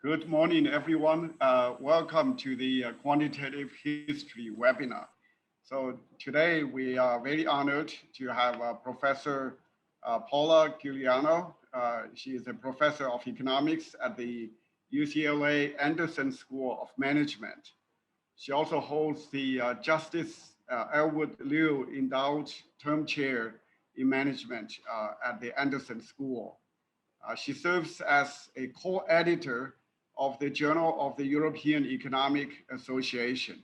Good morning, everyone. Welcome to the Quantitative History Webinar. So today we are very honored to have Professor Paola Giuliano. She is a professor of economics at the UCLA Anderson School of Management. She also holds the Justice Elwood Liu Endowed Term Chair in Management at the Anderson School. She serves as a co-editor of the Journal of the European Economic Association.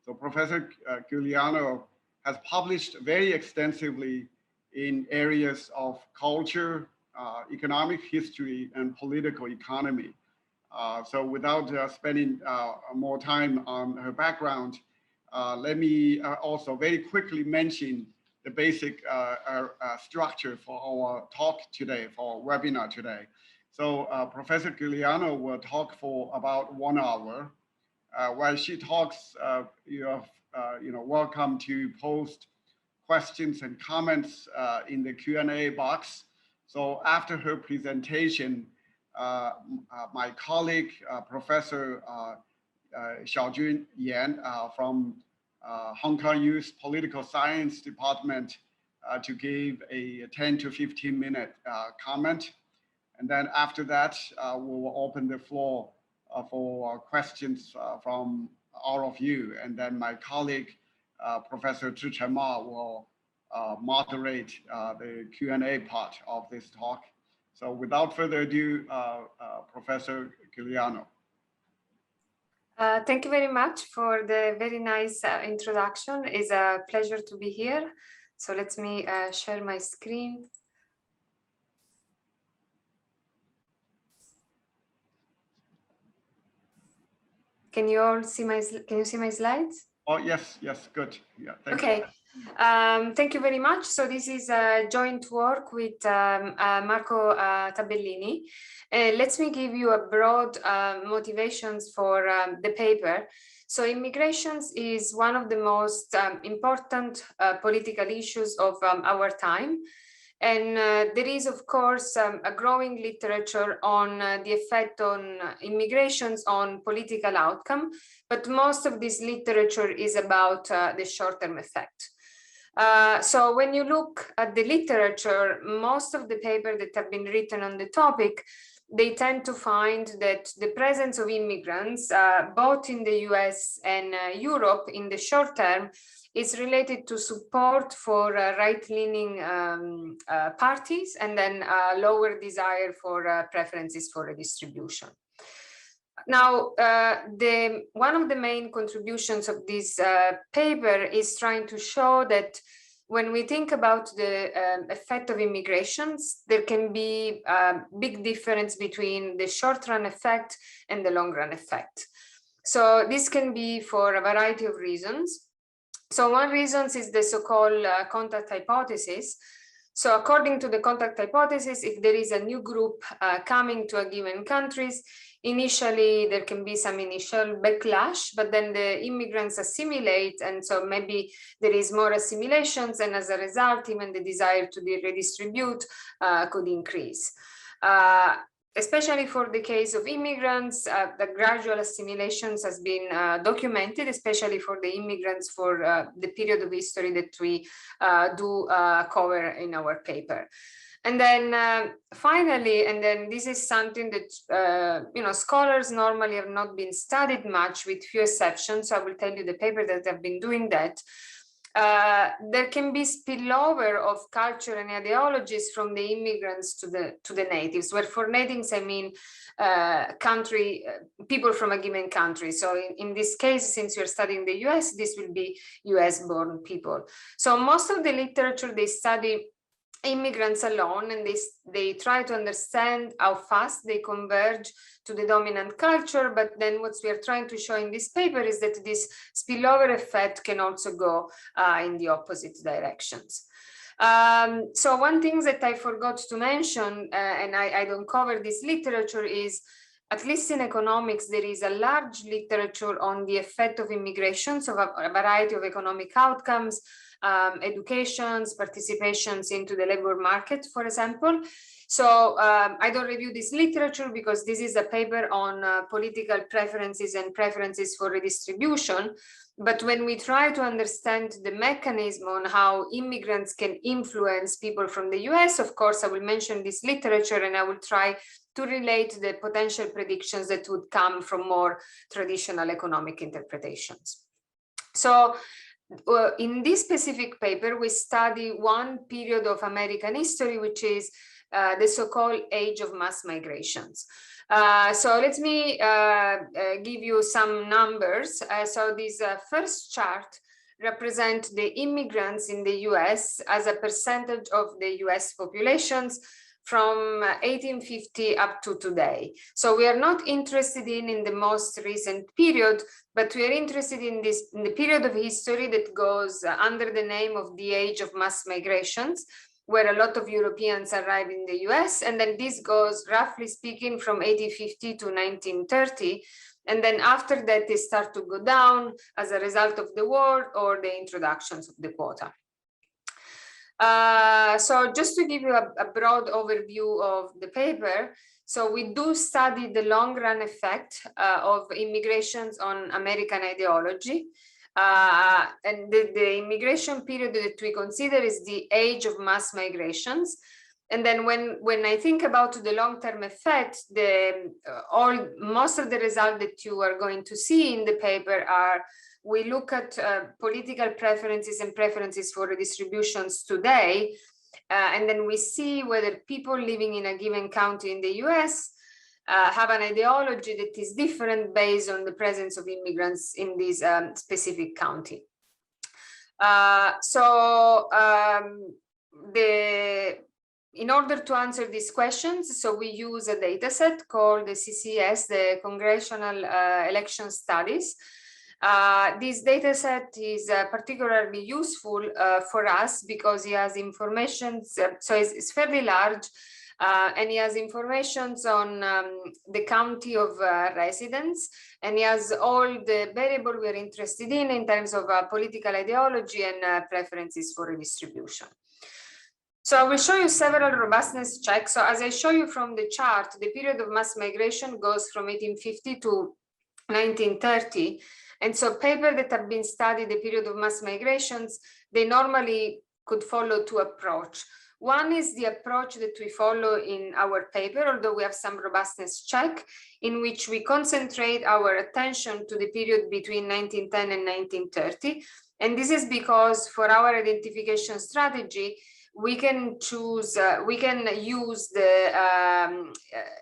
So Professor Giuliano has published very extensively in areas of culture, economic history, and political economy. So without spending more time on her background, let me also very quickly mention the basic structure for our talk today, for our webinar today. So Professor Giuliano will talk for about 1 hour. While she talks, you're welcome to post questions and comments in the Q&A box. So after her presentation, my colleague, Professor Xiaojun Yan from Hong Kong U's Political Science Department to give a 10 to 15 minute comment. And then after that, we will open the floor for questions from all of you. And then my colleague, Professor Zhichen Ma, will moderate the Q&A part of this talk. So without further ado, Professor Giuliano. Thank you very much for the very nice introduction. It's a pleasure to be here. So let me share my screen. Can you all see my slides? Oh, yes, good. Yeah, thank you. Thank you very much. So this is a joint work with Marco Tabellini. Let me give you a broad motivations for the paper. So immigrations is one of the most important political issues of our time. And there is, of course, a growing literature on the effect on immigrations on political outcome, but most of this literature is about the short-term effect. So when you look at the literature, most of the papers that have been written on the topic, they tend to find that the presence of immigrants, both in the US and Europe in the short term, is related to support for right-leaning parties and then lower desire for preferences for redistribution. Now, one of the main contributions of this paper is trying to show that when we think about the effect of immigrations, there can be a big difference between the short-run effect and the long-run effect. So this can be for a variety of reasons. So one reason is the so-called contact hypothesis. So according to the contact hypothesis, if there is a new group coming to a given countries, initially there can be some initial backlash, but then the immigrants assimilate, and so maybe there is more assimilations, and as a result, even the desire to redistribute could increase. Especially for the case of immigrants, the gradual assimilations has been documented, especially for the immigrants for the period of history that we do cover in our paper. And then finally, and then this is something that scholars normally have not been studied much, with few exceptions. So I will tell you the paper that have been doing that. There can be spillover of culture and ideologies from the immigrants to the natives, where for natives I mean people from a given country. So in this case, since you're studying the US, this will be US born people. So most of the literature, they study immigrants alone, and they try to understand how fast they converge to the dominant culture. But then what we are trying to show in this paper is that this spillover effect can also go in the opposite directions. So one thing that I forgot to mention, and I don't cover this literature, is at least in economics, there is a large literature on the effect of immigrations of a variety of economic outcomes, educations, participations into the labor market, for example. So I don't review this literature because this is a paper on political preferences and preferences for redistribution. But when we try to understand the mechanism on how immigrants can influence people from the US, of course, I will mention this literature and I will try to relate the potential predictions that would come from more traditional economic interpretations. So in this specific paper, we study one period of American history, which is the so-called age of mass migrations. So let me give you some numbers. So this first chart represents the immigrants in the US as a percentage of the US populations from 1850 up to today. So we are not interested in the most recent period, but we are interested in the period of history that goes under the name of the age of mass migrations, where a lot of Europeans arrive in the US. And then this goes, roughly speaking, from 1850 to 1930. And then after that, they start to go down as a result of the war or the introductions of the quota. So just to give you a broad overview of the paper, so we do study the long run effect of immigrations on American ideology. And the immigration period that we consider is the age of mass migrations. And then when I think about the long-term effect, most of the results that you are going to see in the paper are, we look at political preferences and preferences for redistributions today, and then we see whether people living in a given county in the US have an ideology that is different based on the presence of immigrants in this specific county. In order to answer these questions, so we use a data set called the CCS, the Congressional Election Studies. This data set is particularly useful for us because it has information, so it's fairly large, and it has information on the county of residence, and it has all the variables we are interested in terms of political ideology and preferences for redistribution. So I will show you several robustness checks. So as I show you from the chart, the period of mass migration goes from 1850 to 1930. And so papers that have been studied the period of mass migrations, they normally could follow two approaches. One is the approach that we follow in our paper, although we have some robustness check, in which we concentrate our attention to the period between 1910 and 1930. And this is because for our identification strategy, we can choose, we can use the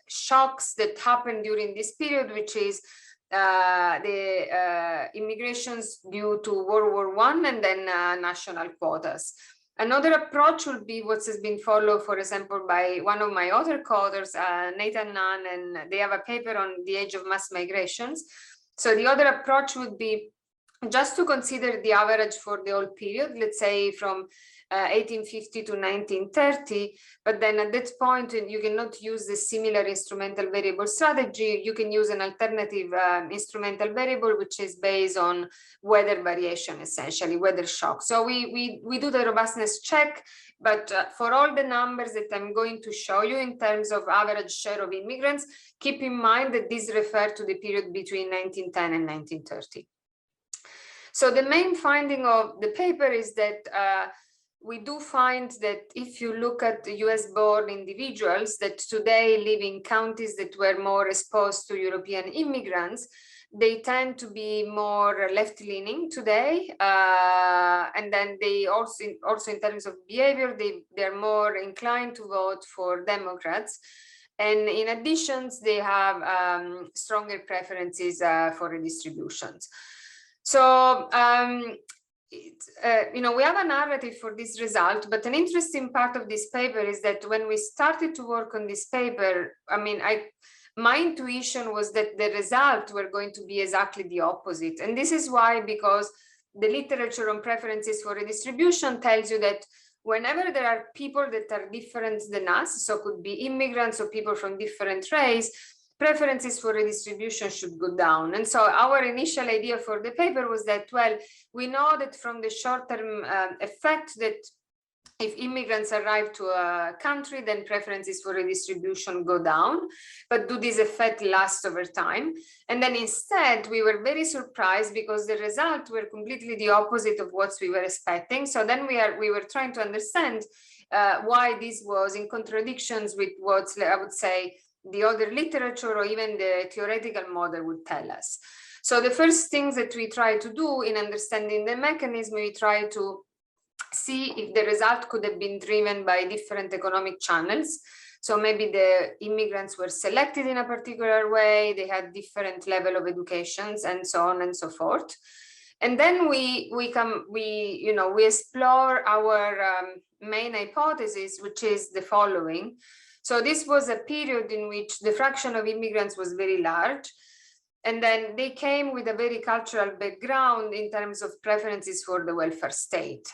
shocks that happened during this period, which is the immigrations due to World War I and then national quotas. Another approach would be what has been followed, for example, by one of my other co-authors, Nathan Nunn, and they have a paper on the age of mass migrations. So the other approach would be just to consider the average for the whole period, let's say from 1850 to 1930, but then at that point you cannot use the similar instrumental variable strategy. You can use an alternative instrumental variable, which is based on weather variation, essentially weather shock. So we do the robustness check, but for all the numbers that I'm going to show you in terms of average share of immigrants, keep in mind that these refer to the period between 1910 and 1930. So the main finding of the paper is that we do find that if you look at the US-born individuals that today live in counties that were more exposed to European immigrants, they tend to be more left-leaning today. And then they also in terms of behavior, they're more inclined to vote for Democrats. And in addition, they have stronger preferences for redistributions. So, you know, we have a narrative for this result, but an interesting part of this paper is that when we started to work on this paper, I mean, my intuition was that the results were going to be exactly the opposite. And this is why, because the literature on preferences for redistribution tells you that whenever there are people that are different than us, so could be immigrants or people from different race, preferences for redistribution should go down. And so our initial idea for the paper was that, well, we know that from the short-term effect that if immigrants arrive to a country, then preferences for redistribution go down, but do this effect last over time? And then instead, we were very surprised because the results were completely the opposite of what we were expecting. So then we were trying to understand why this was in contradictions with what I would say the other literature or even the theoretical model would tell us. So the first things that we try to do in understanding the mechanism, we try to see if the result could have been driven by different economic channels. So maybe the immigrants were selected in a particular way, they had different level of educations and so on and so forth. And then we explore our main hypothesis, which is the following. So this was a period in which the fraction of immigrants was very large. And then they came with a very cultural background in terms of preferences for the welfare state.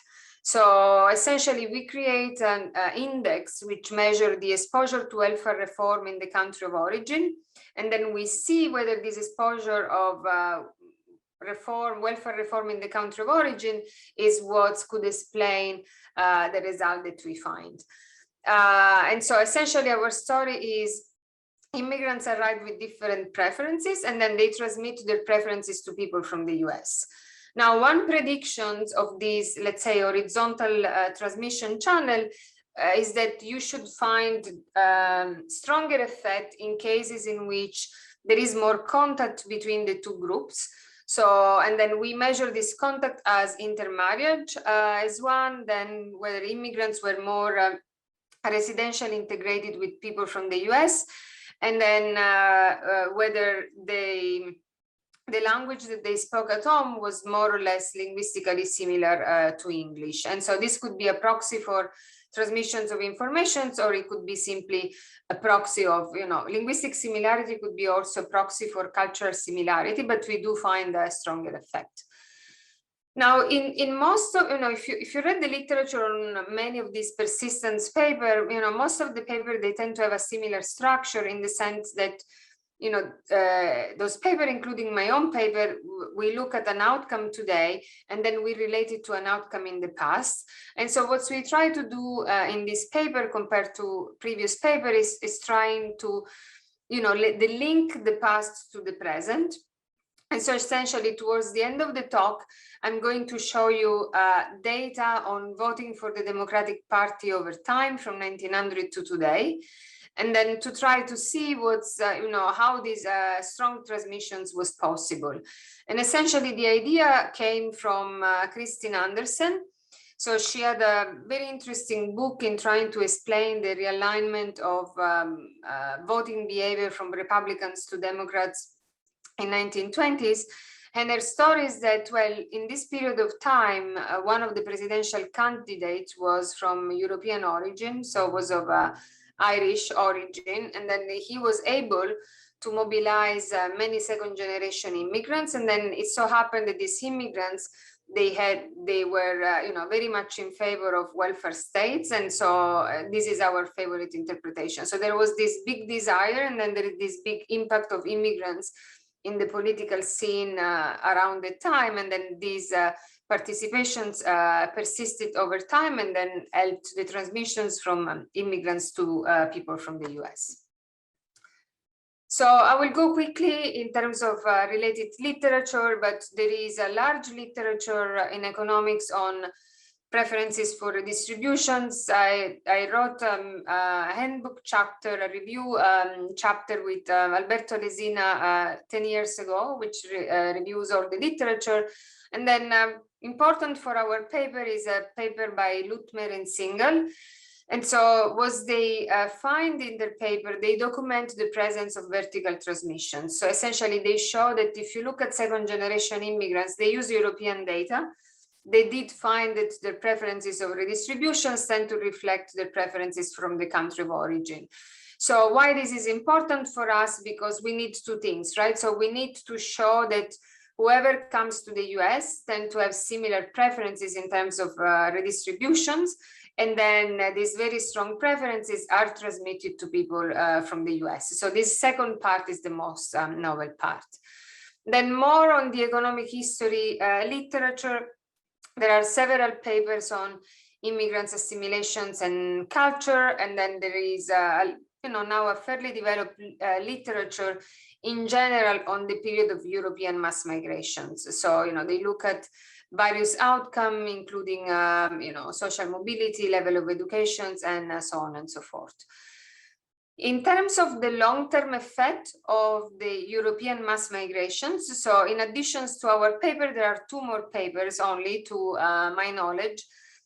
So essentially, we create an index which measures the exposure to welfare reform in the country of origin. And then we see whether this exposure of welfare reform in the country of origin is what could explain the result that we find. And so essentially, our story is immigrants arrive with different preferences, and then they transmit their preferences to people from the US. Now, one prediction of this, let's say, horizontal transmission channel is that you should find stronger effect in cases in which there is more contact between the two groups. So, and then we measure this contact as intermarriage as one, then whether immigrants were more residentially integrated with people from the US, and then whether the language that they spoke at home was more or less linguistically similar to English. And so this could be a proxy for transmissions of informations, or it could be simply a proxy of, linguistic similarity could be also a proxy for cultural similarity, but we do find a stronger effect. Now, in most of, if you read the literature on many of these persistence paper, most of the paper, they tend to have a similar structure in the sense that, those paper, including my own paper, we look at an outcome today, and then we relate it to an outcome in the past. And so what we try to do in this paper compared to previous paper is trying to, link the past to the present. And so essentially towards the end of the talk, I'm going to show you data on voting for the Democratic Party over time from 1900 to today. And then to try to see what's, how these strong transmissions was possible. And essentially the idea came from Christine Andersen. So she had a very interesting book in trying to explain the realignment of voting behavior from Republicans to Democrats in 1920s. And her story is that, well, in this period of time, one of the presidential candidates was from European origin, so was of Irish origin, and then he was able to mobilize many second-generation immigrants. And then it so happened that these immigrants, they were very much in favor of welfare states, and so this is our favorite interpretation. So there was this big desire, and then there is this big impact of immigrants in the political scene around the time, and then these participations persisted over time and then helped the transmissions from immigrants to people from the US. So I will go quickly in terms of related literature, but there is a large literature in economics on preferences for redistributions. I wrote a handbook chapter, a review chapter with Alberto Lesina 10 years ago, which reviews all the literature. And then important for our paper is a paper by Lutmer and Singal. And so what they find in their paper, they document the presence of vertical transmission. So essentially they show that if you look at second generation immigrants, they use European data. They did find that their preferences of redistributions tend to reflect their preferences from the country of origin. So why this is important for us? Because we need two things, right? So we need to show that whoever comes to the US tend to have similar preferences in terms of redistributions. And then these very strong preferences are transmitted to people from the US. So this second part is the most novel part. Then more on the economic history literature, there are several papers on immigrants, assimilations, and culture. And then there is, now a fairly developed literature in general on the period of European mass migrations. So, they look at various outcomes, including, social mobility, level of education, and so on and so forth. In terms of the long-term effect of the European mass migrations, so in addition to our paper, there are two more papers only to my knowledge.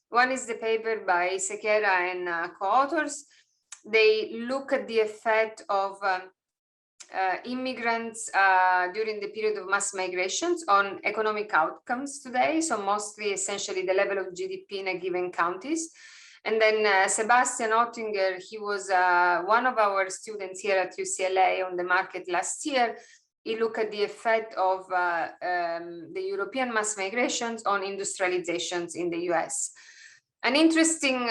One is the paper by Sequeira and co-authors. They look at the effect of immigrants during the period of mass migrations on economic outcomes today, so mostly essentially the level of GDP in a given counties. And then Sebastian Oettinger, he was one of our students here at UCLA on the market last year. He looked at the effect of the European mass migrations on industrializations in the US. An interesting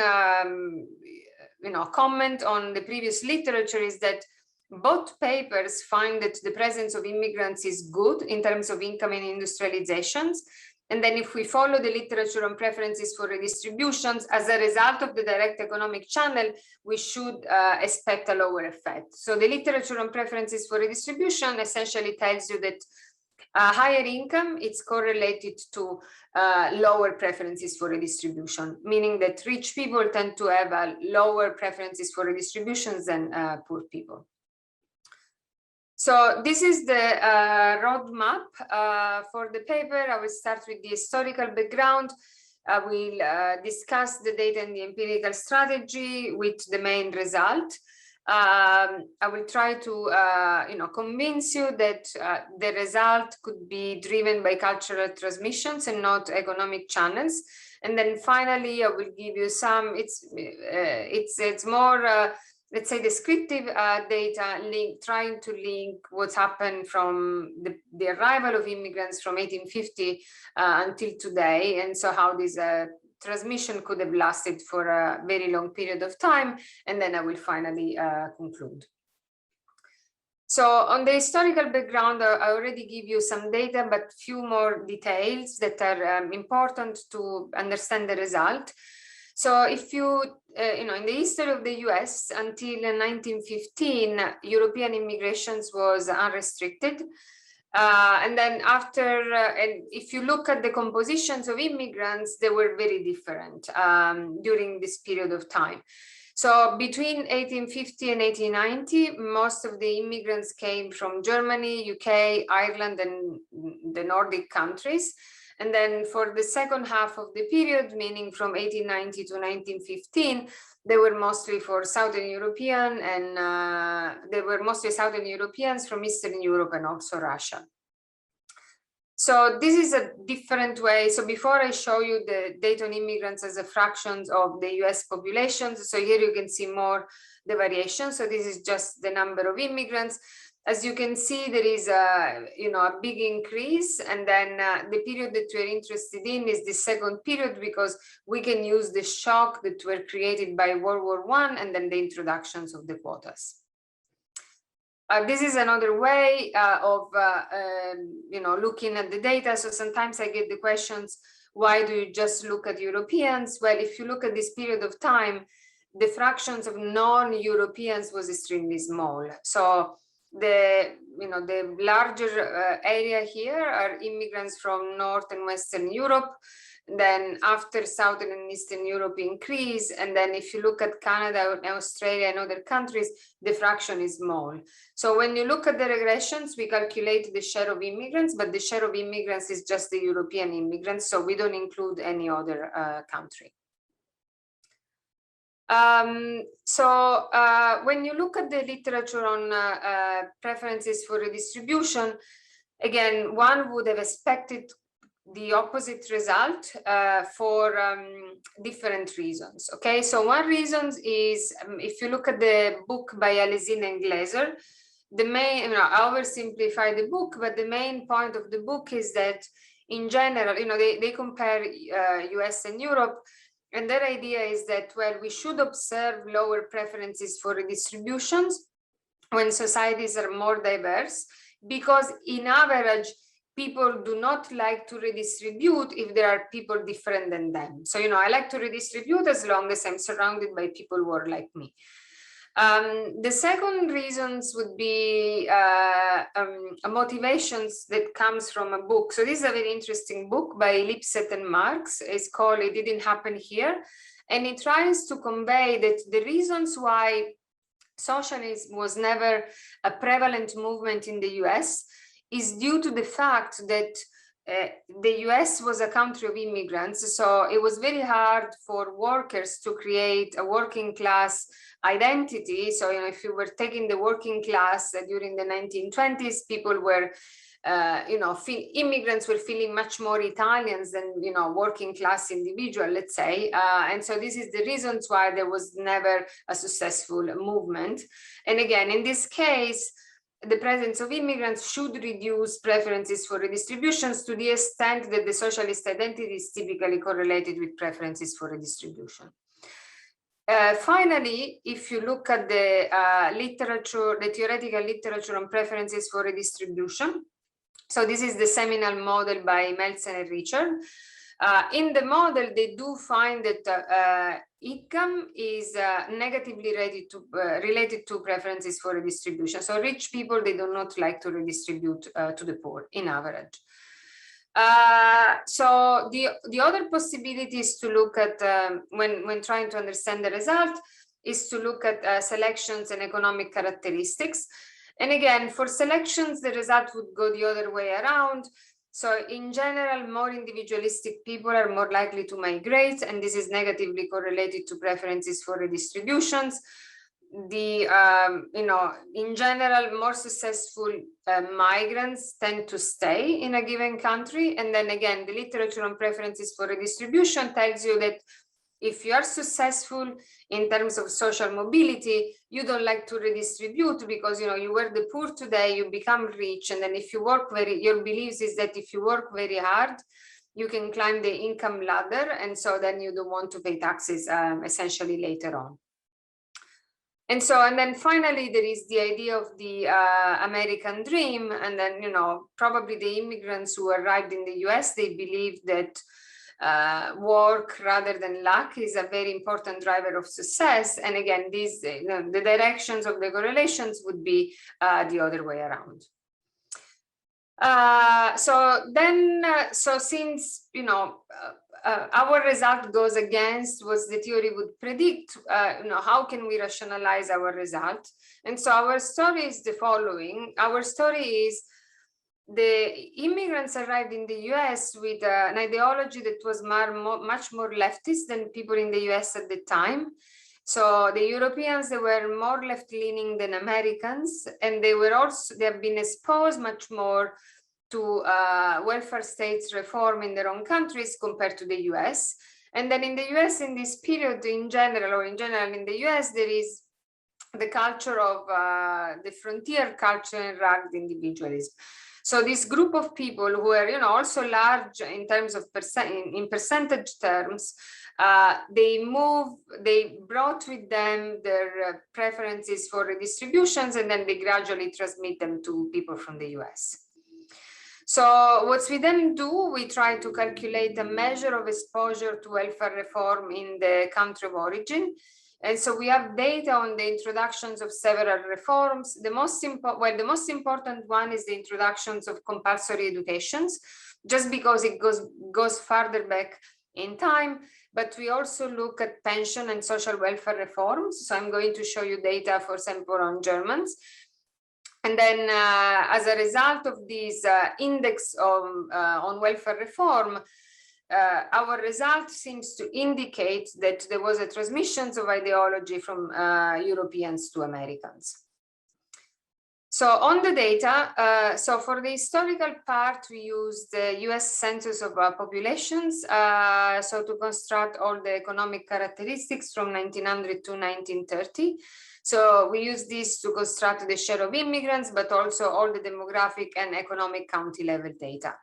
comment on the previous literature is that both papers find that the presence of immigrants is good in terms of income and industrializations. And then if we follow the literature on preferences for redistributions, as a result of the direct economic channel, we should expect a lower effect. So the literature on preferences for redistribution essentially tells you that higher income is correlated to lower preferences for redistribution, meaning that rich people tend to have lower preferences for redistributions than poor people. So this is the roadmap for the paper. I will start with the historical background. I will discuss the data and the empirical strategy with the main result. I will try to convince you that the result could be driven by cultural transmissions and not economic channels. And then finally, I will give you some, it's more let's say descriptive data trying to link what's happened from the arrival of immigrants from 1850 until today, and so how this transmission could have lasted for a very long period of time, and then I will finally conclude. So on the historical background, I already give you some data, but few more details that are important to understand the result. So if you, in the history of the US until 1915, European immigrations was unrestricted. And then after, and if you look at the compositions of immigrants, they were very different during this period of time. So between 1850 and 1890, most of the immigrants came from Germany, UK, Ireland, and the Nordic countries. And then for the second half of the period, meaning from 1890 to 1915, they were mostly for Southern European, and they were mostly Southern Europeans from Eastern Europe and also Russia. So this is a different way. So before I show you the data on immigrants as a fraction of the US populations, so here you can see more the variation. So this is just the number of immigrants. As you can see, there is a big increase, and then the period that we're interested in is the second period, because we can use the shock that were created by World War I and then the introductions of the quotas. This is another way of looking at the data. So sometimes I get the questions, why do you just look at Europeans? Well, if you look at this period of time, the fractions of non-Europeans was extremely small. So the larger area here are immigrants from North and Western Europe. Then after Southern and Eastern Europe increase, and then if you look at Canada and Australia and other countries, the fraction is small. So when you look at the regressions, we calculate the share of immigrants, but the share of immigrants is just the European immigrants, so we don't include any other country. When you look at the literature on preferences for redistribution, again, one would have expected the opposite result for different reasons. Okay, so one reason is if you look at the book by Alezine and Glaser, the main, I oversimplify the book, but the main point of the book is that in general, they compare US and Europe. And their idea is that, well, we should observe lower preferences for redistributions when societies are more diverse, because in average, people do not like to redistribute if there are people different than them. So, I like to redistribute as long as I'm surrounded by people who are like me. The second reasons would be motivations that comes from a book. So this is a very interesting book by Lipset and Marx. It's called It Didn't Happen Here. And it tries to convey that the reasons why socialism was never a prevalent movement in the US is due to the fact that the US was a country of immigrants, so it was very hard for workers to create a working class identity. So, if you were taking the working class during the 1920s, people were, immigrants were feeling much more Italians than, working class individual, let's say. And so this is the reasons why there was never a successful movement. And again, in this case, the presence of immigrants should reduce preferences for redistributions to the extent that the socialist identity is typically correlated with preferences for redistribution. Finally, if you look at the literature, the theoretical literature on preferences for redistribution, so this is the seminal model by Meltzer and Richard. In the model, they do find that income is negatively related to preferences for redistribution. So rich people, they do not like to redistribute to the poor in average. So the other possibilities to look at when trying to understand the result is to look at selections and economic characteristics. And again, for selections, the result would go the other way around. So in general, more individualistic people are more likely to migrate, and this is negatively correlated to preferences for redistributions. In general, more successful migrants tend to stay in a given country. And then again, the literature on preferences for redistribution tells you that if you are successful in terms of social mobility, you don't like to redistribute because, you were the poor today, you become rich. And then if you work your beliefs is that if you work very hard, you can climb the income ladder. And so then you don't want to pay taxes essentially later on. And then finally, there is the idea of the American dream. And then, probably the immigrants who arrived in the US, they believe that work rather than luck is a very important driver of success. And again, these the directions of the correlations would be the other way around. So since our result goes against what the theory would predict, how can we rationalize our result? And so our story is the following. Our story is the immigrants arrived in the US with an ideology that was much more leftist than people in the US at the time. So the Europeans, they were more left-leaning than Americans, and they have been exposed much more to welfare states reform in their own countries compared to the US. And then in the US, in this period, in general in the US, there is the culture of the frontier culture and rugged individualism. So this group of people who are, also large in terms of in percentage terms, they brought with them their preferences for redistributions, and then they gradually transmit them to people from the US. So what we then do, we try to calculate a measure of exposure to welfare reform in the country of origin. And so we have data on the introductions of several reforms. The most important one is the introductions of compulsory educations, just because it goes farther back in time. But we also look at pension and social welfare reforms. So I'm going to show you data, for example, on Germans. And then as a result of this index on welfare reform, our result seems to indicate that there was a transmission of ideology from Europeans to Americans. So on the data, so for the historical part, we used the US Census of Populations, so to construct all the economic characteristics from 1900 to 1930. So we use this to construct the share of immigrants, but also all the demographic and economic county level data.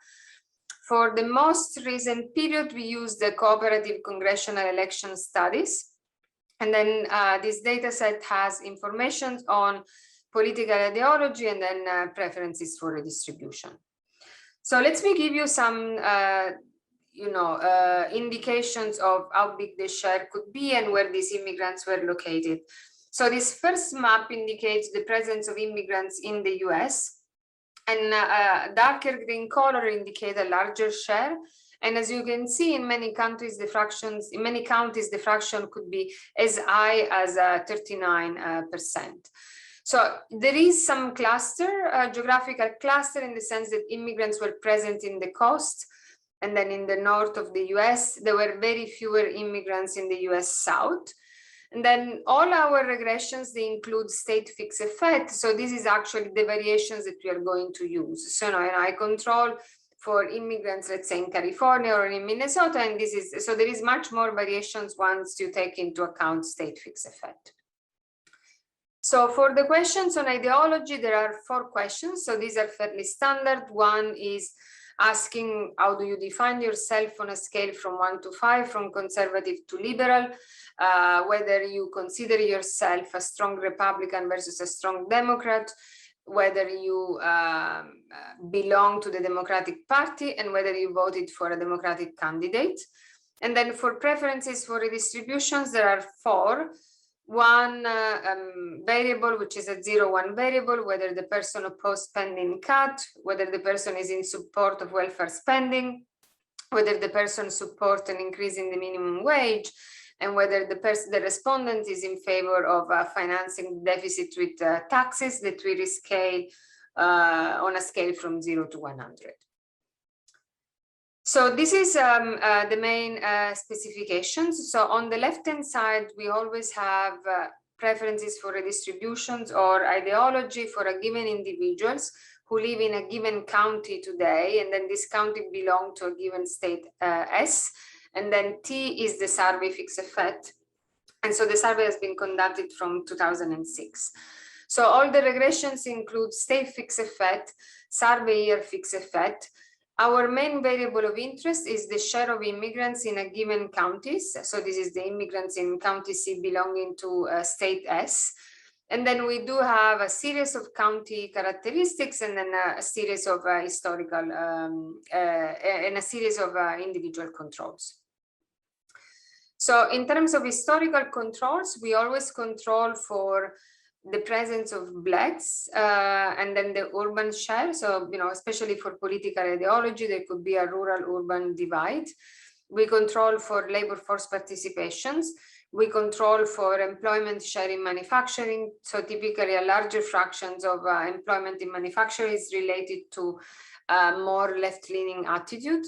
For the most recent period, we use the cooperative congressional election studies. And then this data set has information on political ideology and then preferences for redistribution. So let me give you some indications of how big the share could be and where these immigrants were located. So this first map indicates the presence of immigrants in the US, and darker green color indicate a larger share. And as you can see, in many countries, the fraction could be as high as 39%. So there is some geographical cluster, in the sense that immigrants were present in the coast, and then in the north of the US, there were very fewer immigrants in the US South. And then all our regressions, they include state fixed effect. So this is actually the variations that we are going to use. So I control for immigrants, let's say in California or in Minnesota, and so there is much more variations once you take into account state fixed effect. So for the questions on ideology, there are 4 questions. So these are fairly standard. One is asking, how do you define yourself on a scale from 1 to 5, from conservative to liberal, whether you consider yourself a strong Republican versus a strong Democrat, whether you belong to the Democratic Party, and whether you voted for a Democratic candidate. And then for preferences for redistributions, there are 4. One variable, which is a 0-1 variable, whether the person opposed spending cut, whether the person is in support of welfare spending, whether the person supports an increase in the minimum wage, and whether the respondent is in favor of financing deficit with taxes that we rescale on a scale from 0 to 100. So this is the main specifications. So on the left-hand side, we always have preferences for redistributions or ideology for a given individuals who live in a given county today, and then this county belongs to a given state S, and then T is the survey fixed effect. And so the survey has been conducted from 2006. So all the regressions include state fixed effect, survey year fixed effect. Our main variable of interest is the share of immigrants in a given counties. So this is the immigrants in county C belonging to state S. And then we do have a series of county characteristics, and then a series of historical and a series of individual controls. So in terms of historical controls, we always control for the presence of Blacks and then the urban share. So, especially for political ideology, there could be a rural-urban divide. We control for labor force participations. We control for employment share in manufacturing. So typically a larger fractions of employment in manufacturing is related to more left-leaning attitude.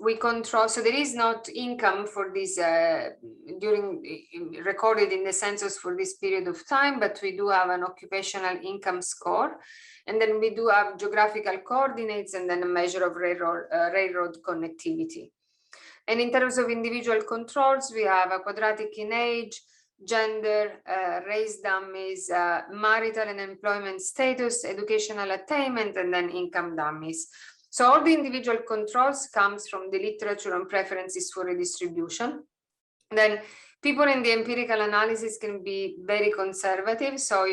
We control, so there is not income for this recorded in the census for this period of time, but we do have an occupational income score. And then we do have geographical coordinates, and then a measure of railroad connectivity. And in terms of individual controls, we have a quadratic in age, gender, race dummies, marital and employment status, educational attainment, and then income dummies. So all the individual controls comes from the literature on preferences for redistribution. Then people in the empirical analysis can be very conservative. So,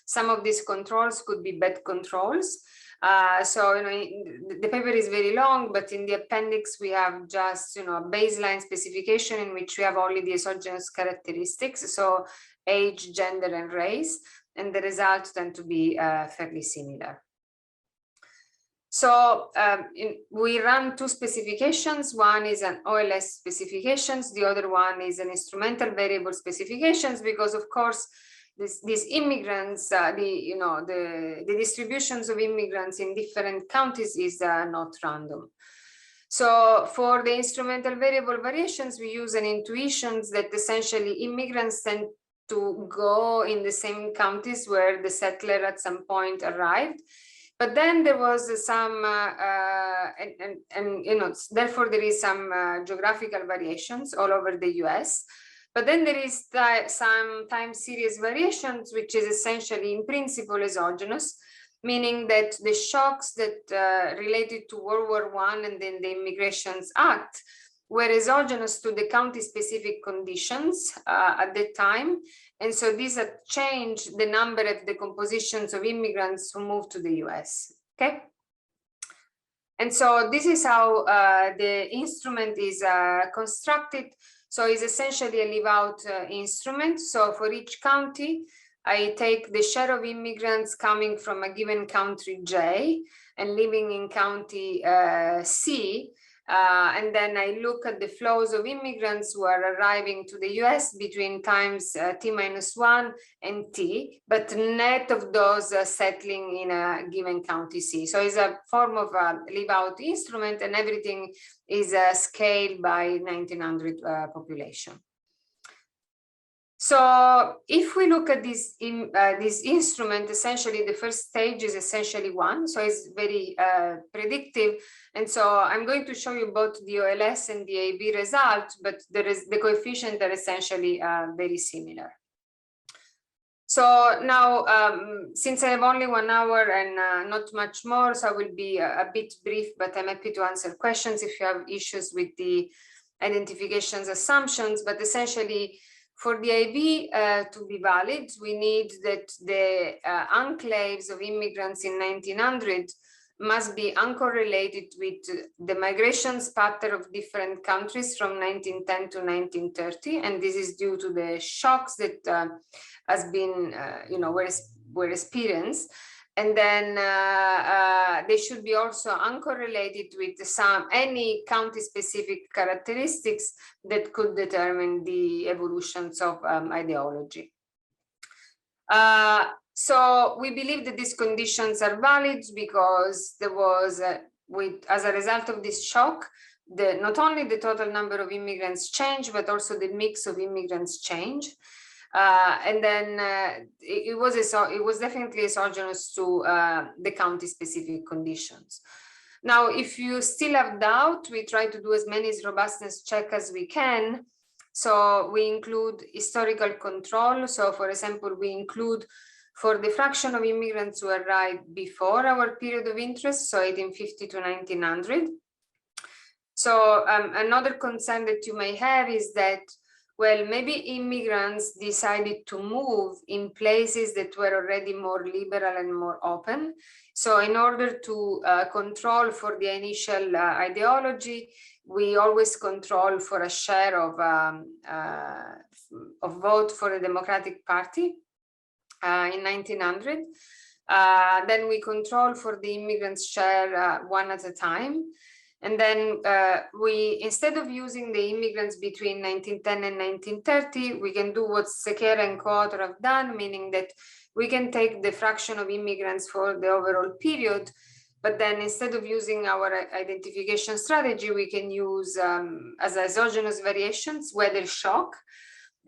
some of these controls could be bad controls. The paper is very long, but in the appendix, we have just, a baseline specification in which we have only the exogenous characteristics. So age, gender, and race, and the results tend to be fairly similar. So we run 2 specifications. One is an OLS specifications. The other one is an instrumental variable specifications, because of course, these immigrants, the distributions of immigrants in different counties is not random. So for the instrumental variable variations, we use an intuition that essentially immigrants tend to go in the same counties where the settler at some point arrived. But then there was some, therefore there is some geographical variations all over the US. But then there is some time series variations, which is essentially in principle exogenous. meaning that the shocks that related to World War I and then the Immigrations Act were exogenous to the county-specific conditions at that time. And so these have changed the number of the compositions of immigrants who moved to the US, okay? And so this is how the instrument is constructed. So it's essentially a live-out instrument. So for each county, I take the share of immigrants coming from a given country J and living in county C, and then I look at the flows of immigrants who are arriving to the US between times T-1 and T, but net of those settling in a given county C. So it's a form of a live-out instrument, and everything is scaled by 1900 population. So if we look at this instrument, essentially the first stage is essentially 1, so it's very predictive. And so I'm going to show you both the OLS and the AB results, but the coefficients are essentially very similar. So now, since I have only 1 hour and not much more, so I will be a bit brief, but I'm happy to answer questions if you have issues with the identifications assumptions. But essentially, for the IB to be valid, we need that the enclaves of immigrants in 1900 must be uncorrelated with the migrations pattern of different countries from 1910 to 1930. And this is due to the shocks that has been, were experienced. And then they should be also uncorrelated with any county-specific characteristics that could determine the evolutions of ideology. So we believe that these conditions are valid because there was, as a result of this shock, not only the total number of immigrants changed, but also the mix of immigrants changed. And then it was definitely exogenous to the county-specific conditions. Now, if you still have doubt, we try to do as many robustness checks as we can. So we include historical control. So for example, we include for the fraction of immigrants who arrived before our period of interest, so 1850 to 1900. So another concern that you may have is that, well, maybe immigrants decided to move in places that were already more liberal and more open. So in order to control for the initial ideology, we always control for a share of vote for the Democratic Party in 1900. Then we control for the immigrants' share 1 at a time. And then instead of using the immigrants between 1910 and 1930, we can do what Sequeira and co-author have done, meaning that we can take the fraction of immigrants for the overall period, but then instead of using our identification strategy, we can use as exogenous variations, weather shock,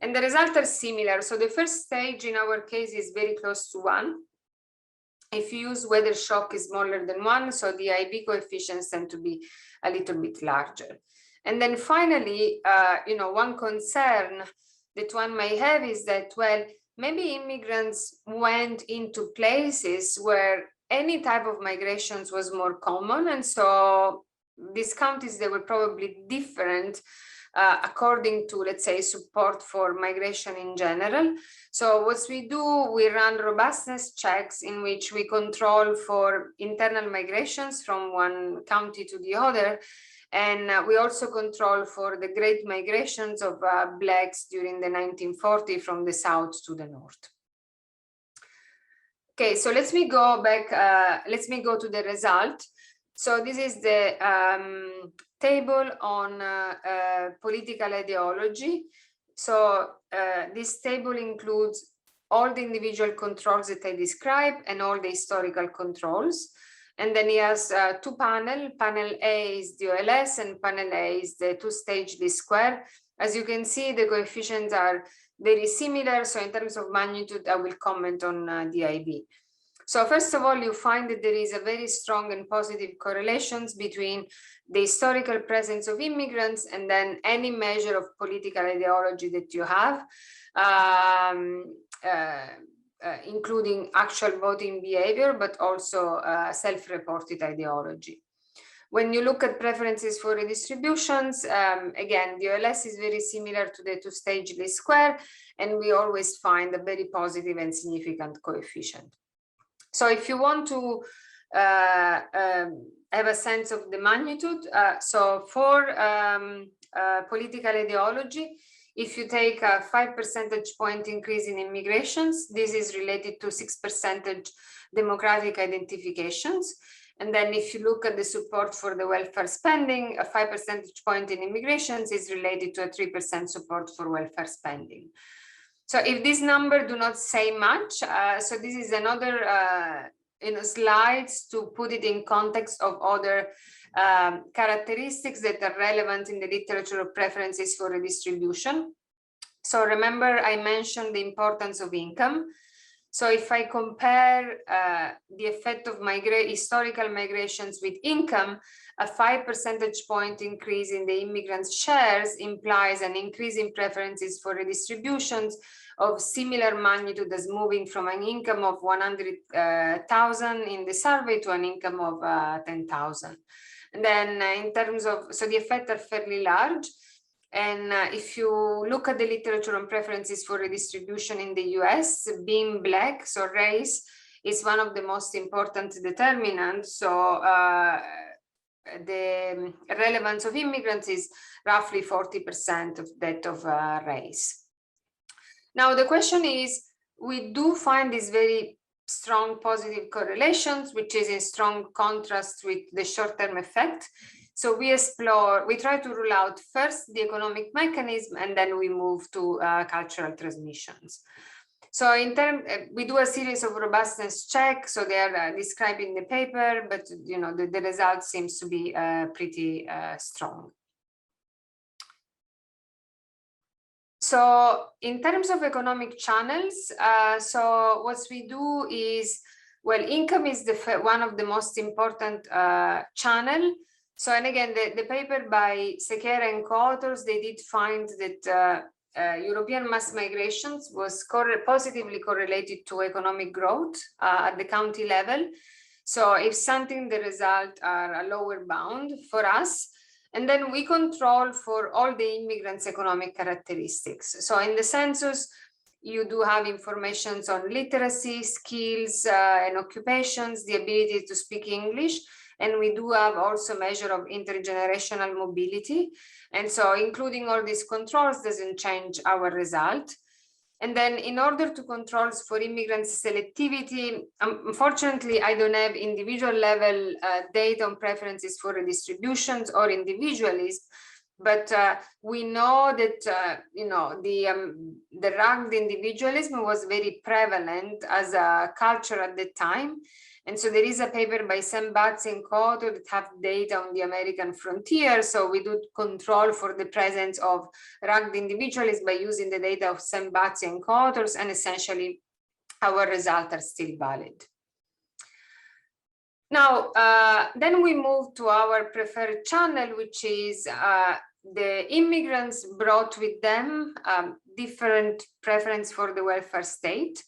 and the results are similar. So the first stage in our case is very close to 1. If you use weather shock is smaller than 1, so the IB coefficients tend to be a little bit larger. And then finally, one concern that one may have is that, well, maybe immigrants went into places where any type of migrations was more common. And so these counties, they were probably different according to, let's say, support for migration in general. So what we do, we run robustness checks in which we control for internal migrations from one county to the other. And we also control for the great migrations of Blacks during the 1940s from the south to the north. Okay, so let me go back, let me go to the result. So this is the table on political ideology. So this table includes all the individual controls that I described and all the historical controls. And then he has 2 panels. Panel A is the OLS and panel A is the 2-stage least square. As you can see, the coefficients are very similar. So in terms of magnitude, I will comment on the IB. So first of all, you find that there is a very strong and positive correlations between the historical presence of immigrants and then any measure of political ideology that you have. including actual voting behavior, but also self-reported ideology. When you look at preferences for redistributions, again, the OLS is very similar to the two-stage least square, and we always find a very positive and significant coefficient. So if you want to have a sense of the magnitude, so for political ideology, if you take a 5 percentage point increase in immigrations, this is related to 6% demographic identifications. And then if you look at the support for the welfare spending, a 5 percentage point in immigrations is related to a 3% support for welfare spending. So if this number do not say much, so this is another slides to put it in context of other characteristics that are relevant in the literature of preferences for redistribution. So remember, I mentioned the importance of income. So if I compare the effect of historical migrations with income, a 5 percentage point increase in the immigrants' shares implies an increase in preferences for redistributions of similar magnitude as moving from an income of 100,000 in the survey to an income of 10,000. And then in terms of, so the effects are fairly large. And if you look at the literature on preferences for redistribution in the US, being Black, so race, is one of the most important determinants. So the relevance of immigrants is roughly 40% of that of race. Now, the question is, we do find these very strong positive correlations, which is in strong contrast with the short-term effect. So we try to rule out first the economic mechanism, and then we move to cultural transmissions. So we do a series of robustness checks, so they are described in the paper, but the result seems to be pretty strong. So in terms of economic channels, so what we do is, well, income is one of the most important channel. So, and again, the paper by Sequeira and co-authors, they did find that European mass migrations was positively correlated to economic growth at the county level. So if something, the result are a lower bound for us. And then we control for all the immigrants' economic characteristics. So in the census, you do have information on literacy, skills, and occupations, the ability to speak English. And we do have also measure of intergenerational mobility. And so including all these controls doesn't change our result. And then in order to control for immigrants' selectivity, unfortunately, I don't have individual level data on preferences for redistributions or individualism, but we know that, the rugged individualism was very prevalent as a culture at the time. And so there is a paper by Sam Batzi and co-author that have data on the American frontier. So we do control for the presence of rugged individualism by using the data of Sam Batzi and co-authors, and essentially our results are still valid. Now, then we move to our preferred channel, which is the immigrants brought with them different preference for the welfare state.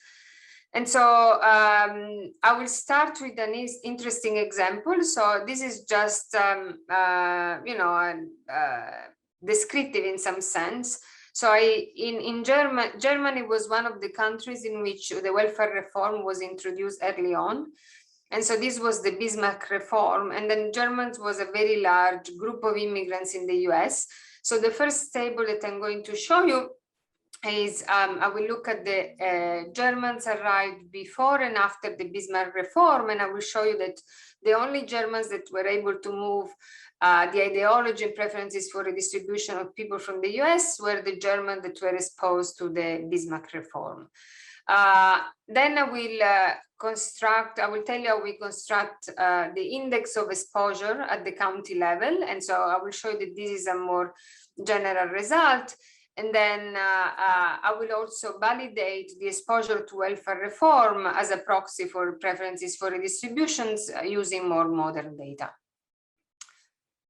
And so I will start with an interesting example. So this is just, descriptive in some sense. So in Germany was one of the countries in which the welfare reform was introduced early on. And so this was the Bismarck reform. And then Germans was a very large group of immigrants in the US. So the first table that I'm going to show you is I will look at the Germans arrived before and after the Bismarck reform, and I will show you that the only Germans that were able to move the ideology and preferences for redistribution of people from the US were the Germans that were exposed to the Bismarck reform. Then I will tell you how we construct the index of exposure at the county level, and so I will show you that this is a more general result. And then I will also validate the exposure to welfare reform as a proxy for preferences for redistributions using more modern data.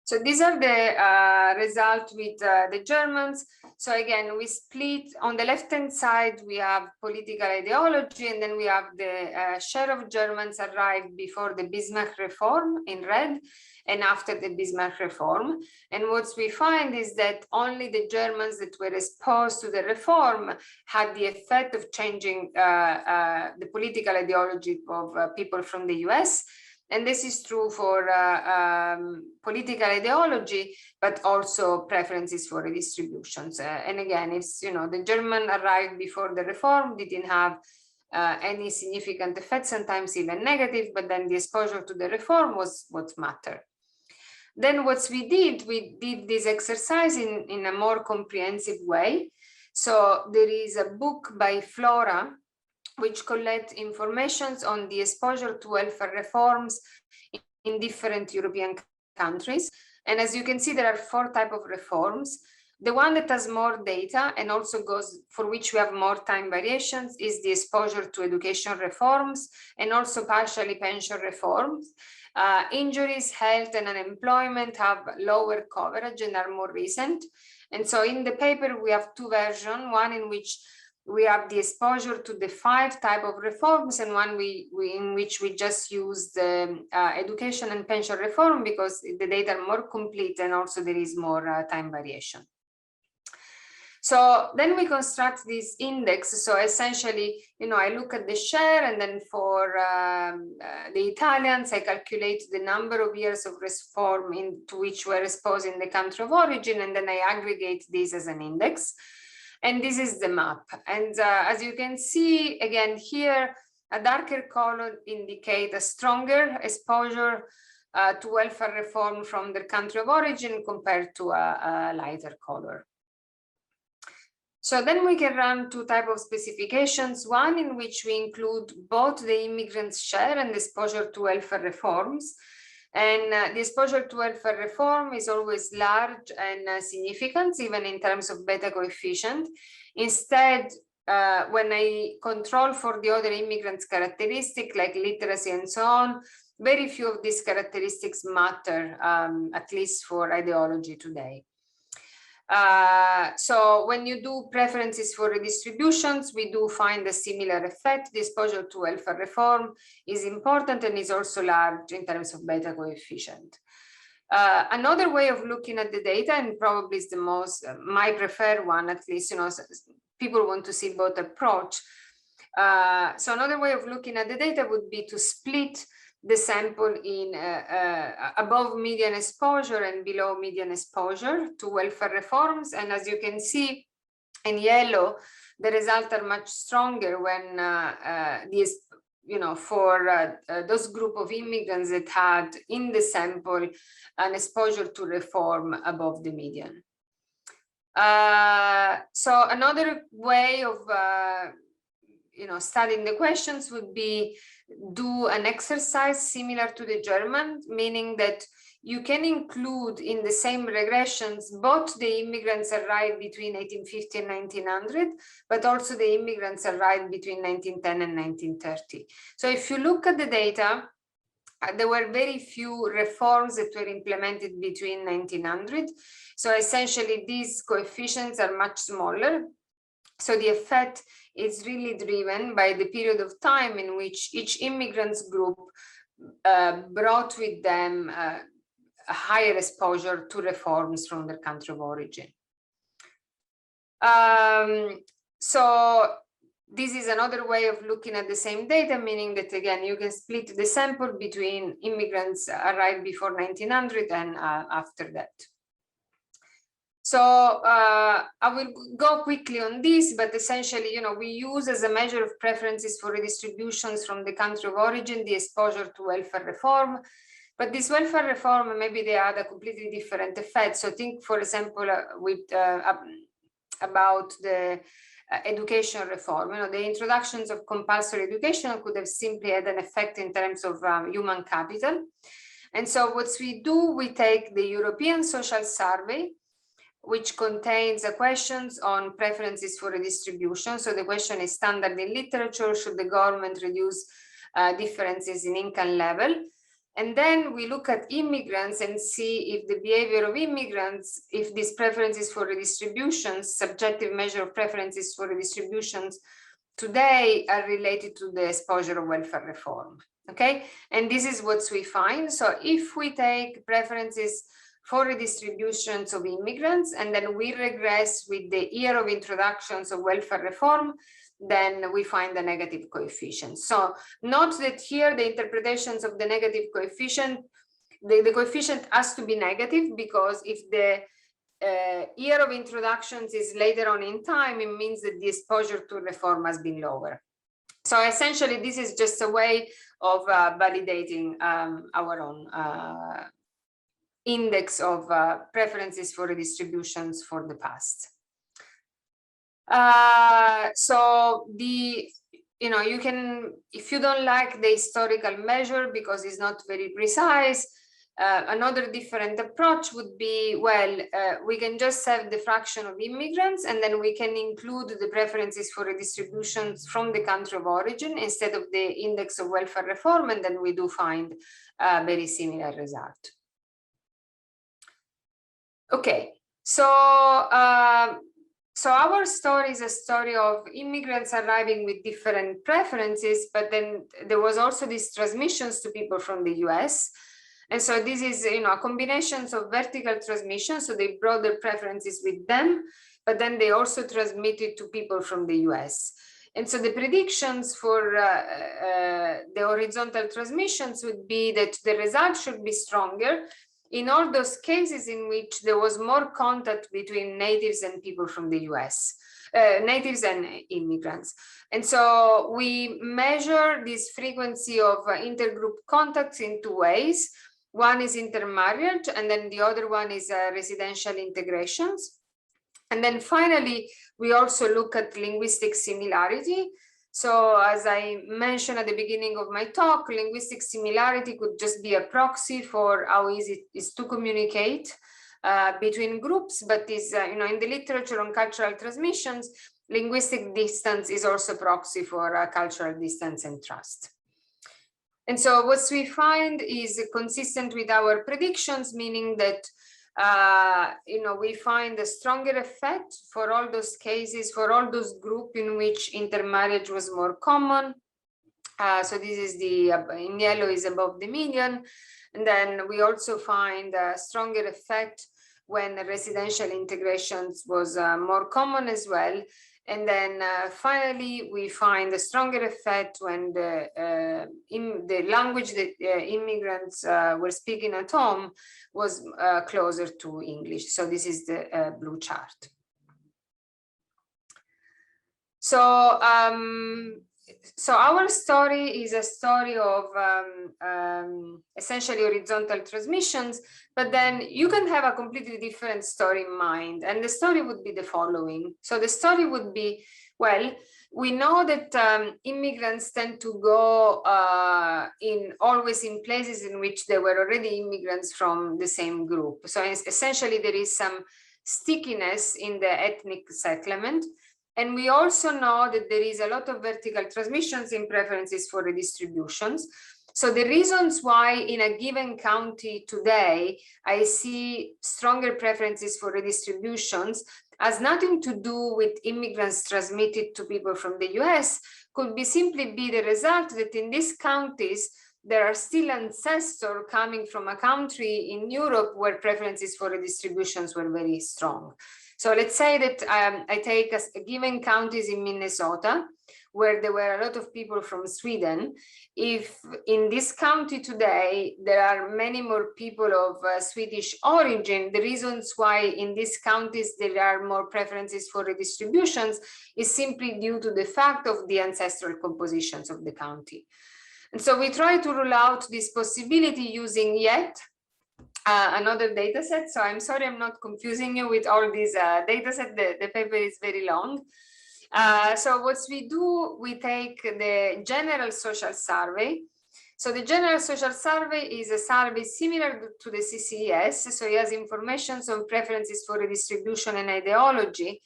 So these are the results with the Germans. So again, we split on the left-hand side, we have political ideology, and then we have the share of Germans arrived before the Bismarck reform in red and after the Bismarck reform. And what we find is that only the Germans that were exposed to the reform had the effect of changing the political ideology of people from the US. And this is true for political ideology, but also preferences for redistributions. And again, it's, you know, the German arrived before the reform, didn't have any significant effect, sometimes even negative, but then the exposure to the reform was what mattered. Then what we did this exercise in a more comprehensive way. So there is a book by Flora, which collect information on the exposure to welfare reforms in different European countries. And as you can see, there are 4 types of reforms. The one that has more data and also goes for which we have more time variations is the exposure to education reforms and also partially pension reforms. Injuries, health, and unemployment have lower coverage and are more recent. And so in the paper, we have 2 versions, one in which we have the exposure to the 5 types of reforms, and one in which we just use the education and pension reform because the data are more complete and also there is more time variation. So then we construct this index. So essentially, you know, I look at the share, and then for the Italians, I calculate the number of years of reform to which were exposed in the country of origin, and then I aggregate this as an index. And this is the map. And as you can see, again, here, a darker color indicate a stronger exposure to welfare reform from their country of origin compared to a lighter color. So then we can run 2 types of specifications, one in which we include both the immigrants' share and the exposure to welfare reforms. And the exposure to welfare reform is always large and significant, even in terms of beta coefficient. Instead, when I control for the other immigrants' characteristics like literacy and so on, very few of these characteristics matter, at least for ideology today. So when you do preferences for redistributions, we do find a similar effect. The exposure to welfare reform is important and is also large in terms of beta coefficient. Another way of looking at the data, and probably is the most, my preferred one, at least, you know, people want to see both approach. So another way of looking at the data would be to split the sample in above median exposure and below median exposure to welfare reforms. And as you can see in yellow, the results are much stronger when these, you know, for those group of immigrants that had in the sample an exposure to reform above the median. So another way of you know, studying the questions would be do an exercise similar to the German, meaning that you can include in the same regressions both the immigrants arrived between 1850 and 1900, but also the immigrants arrived between 1910 and 1930. So if you look at the data, there were very few reforms that were implemented between 1900. So essentially these coefficients are much smaller. So the effect is really driven by the period of time in which each immigrants group brought with them a higher exposure to reforms from their country of origin. So this is another way of looking at the same data, meaning that again, you can split the sample between immigrants arrived before 1900 and after that. So I will go quickly on this, but essentially, you know, we use as a measure of preferences for redistributions from the country of origin, the exposure to welfare reform. But this welfare reform, maybe they had a completely different effect. So think, for example, with about the education reform, you know, the introductions of compulsory education could have simply had an effect in terms of human capital. And so what we do, we take the European Social Survey, which contains questions on preferences for redistribution. So the question is standard in literature, should the government reduce differences in income level? And then we look at immigrants and see if the behavior of immigrants, if these preferences for redistributions, subjective measure of preferences for redistributions today are related to the exposure of welfare reform. Okay, and this is what we find. So if we take preferences for redistributions of immigrants and then we regress with the year of introductions of welfare reform, then we find the negative coefficient. So note that here the interpretations of the negative coefficient, the coefficient has to be negative, because if the year of introductions is later on in time, it means that the exposure to reform has been lower. So essentially, this is just a way of validating our own index of preferences for redistributions for the past. So you can, if you don't like the historical measure because it's not very precise, another different approach would be, well, we can just have the fraction of immigrants and then we can include the preferences for redistributions from the country of origin instead of the index of welfare reform, and then we do find a very similar result. Okay, so our story is a story of immigrants arriving with different preferences, but then there was also these transmissions to people from the US. And so this is, a combination of vertical transmission. So they brought their preferences with them, but then they also transmitted to people from the US. And so the predictions for the horizontal transmissions would be that the result should be stronger in all those cases in which there was more contact between natives and people from the US, natives and immigrants. And so we measure this frequency of intergroup contacts in two ways. One is intermarriage, and then the other one is residential integrations. And then finally, we also look at linguistic similarity. So as I mentioned at the beginning of my talk, linguistic similarity could just be a proxy for how easy it is to communicate between groups, but is, in the literature on cultural transmissions, linguistic distance is also proxy for cultural distance and trust. And so what we find is consistent with our predictions, meaning that we find a stronger effect for all those cases, for all those groups in which intermarriage was more common. So this is in yellow is above the median. And then we also find a stronger effect when residential integrations was more common as well. And then finally, we find a stronger effect when the language that immigrants were speaking at home was closer to English. So this is the blue chart. So our story is a story of essentially horizontal transmissions, but then you can have a completely different story in mind. And the story would be the following. So the story would be, well, we know that immigrants tend to go always in places in which there were already immigrants from the same group. So essentially there is some stickiness in the ethnic settlement. And we also know that there is a lot of vertical transmissions in preferences for redistributions. So the reasons why in a given county today, I see stronger preferences for redistributions has nothing to do with immigrants transmitted to people from the US, could simply be the result that in these counties, there are still ancestors coming from a country in Europe where preferences for redistributions were very strong. So let's say that I take a given counties in Minnesota, where there were a lot of people from Sweden. If in this county today, there are many more people of Swedish origin, the reasons why in these counties there are more preferences for redistributions is simply due to the fact of the ancestral compositions of the county. And so we try to rule out this possibility using yet another data set. So I'm sorry, I'm not confusing you with all these data set. The paper is very long. So what we do, we take the general social survey. So the general social survey is a survey similar to the CCES. So it has information on preferences for redistribution and ideology,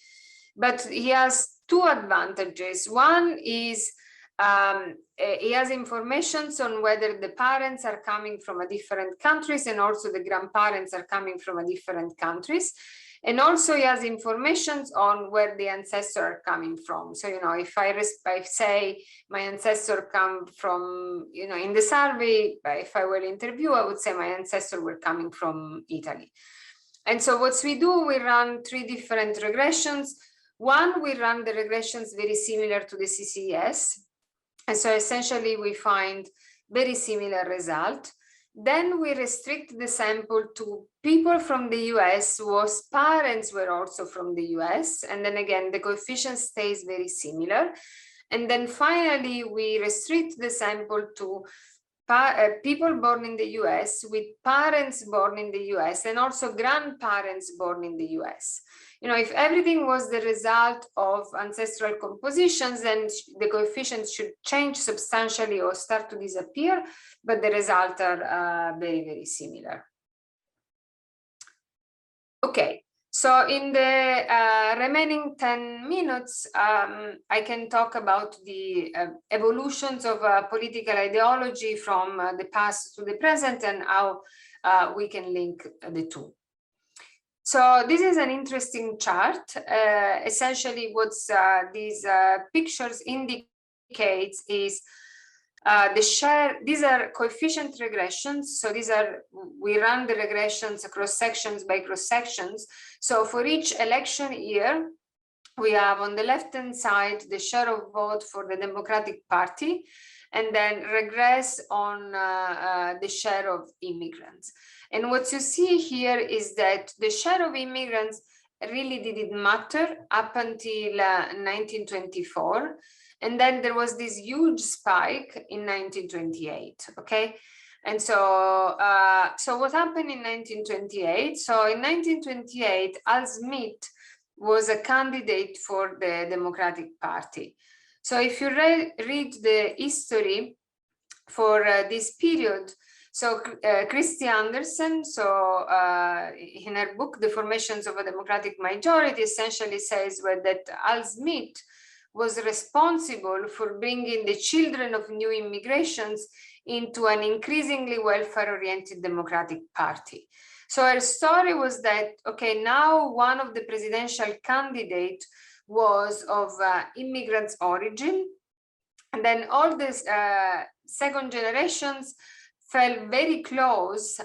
but he has two advantages. One is He has information on whether the parents are coming from a different countries, and also the grandparents are coming from a different countries. And also he has information on where the ancestors are coming from. So, you know, if I say my ancestor come from, you know, in the survey, if I were to interview, I would say my ancestors were coming from Italy. And so what we do, we run 3 different regressions. One, we run the regressions very similar to the CCS. And so essentially we find very similar result. Then we restrict the sample to people from the US whose parents were also from the US. And then again, the coefficient stays very similar. And then finally, we restrict the sample to people born in the US with parents born in the US and also grandparents born in the US. You know, if everything was the result of ancestral compositions, then the coefficients should change substantially or start to disappear, but the results are very, very similar. Okay, so in the remaining 10 minutes, I can talk about the evolutions of political ideology from the past to the present and how we can link the two. So this is an interesting chart. Essentially, what these pictures indicates is the share. These are coefficient regressions. So these are, we run the regressions cross sections by cross sections. So for each election year, we have on the left-hand side the share of vote for the Democratic Party, and then regress on the share of immigrants. And what you see here is that the share of immigrants really didn't matter up until 1924. And then there was this huge spike in 1928, okay? And so, so what happened in 1928? So in 1928, Al Smith was a candidate for the Democratic Party. So if you read the history for this period, so Christy Anderson, so in her book, The Formations of a Democratic Majority, essentially says that Al Smith was responsible for bringing the children of new immigrations into an increasingly welfare-oriented Democratic Party. So her story was that, okay, now one of the presidential candidates was of immigrants' origin, and then all these second generations fell very close,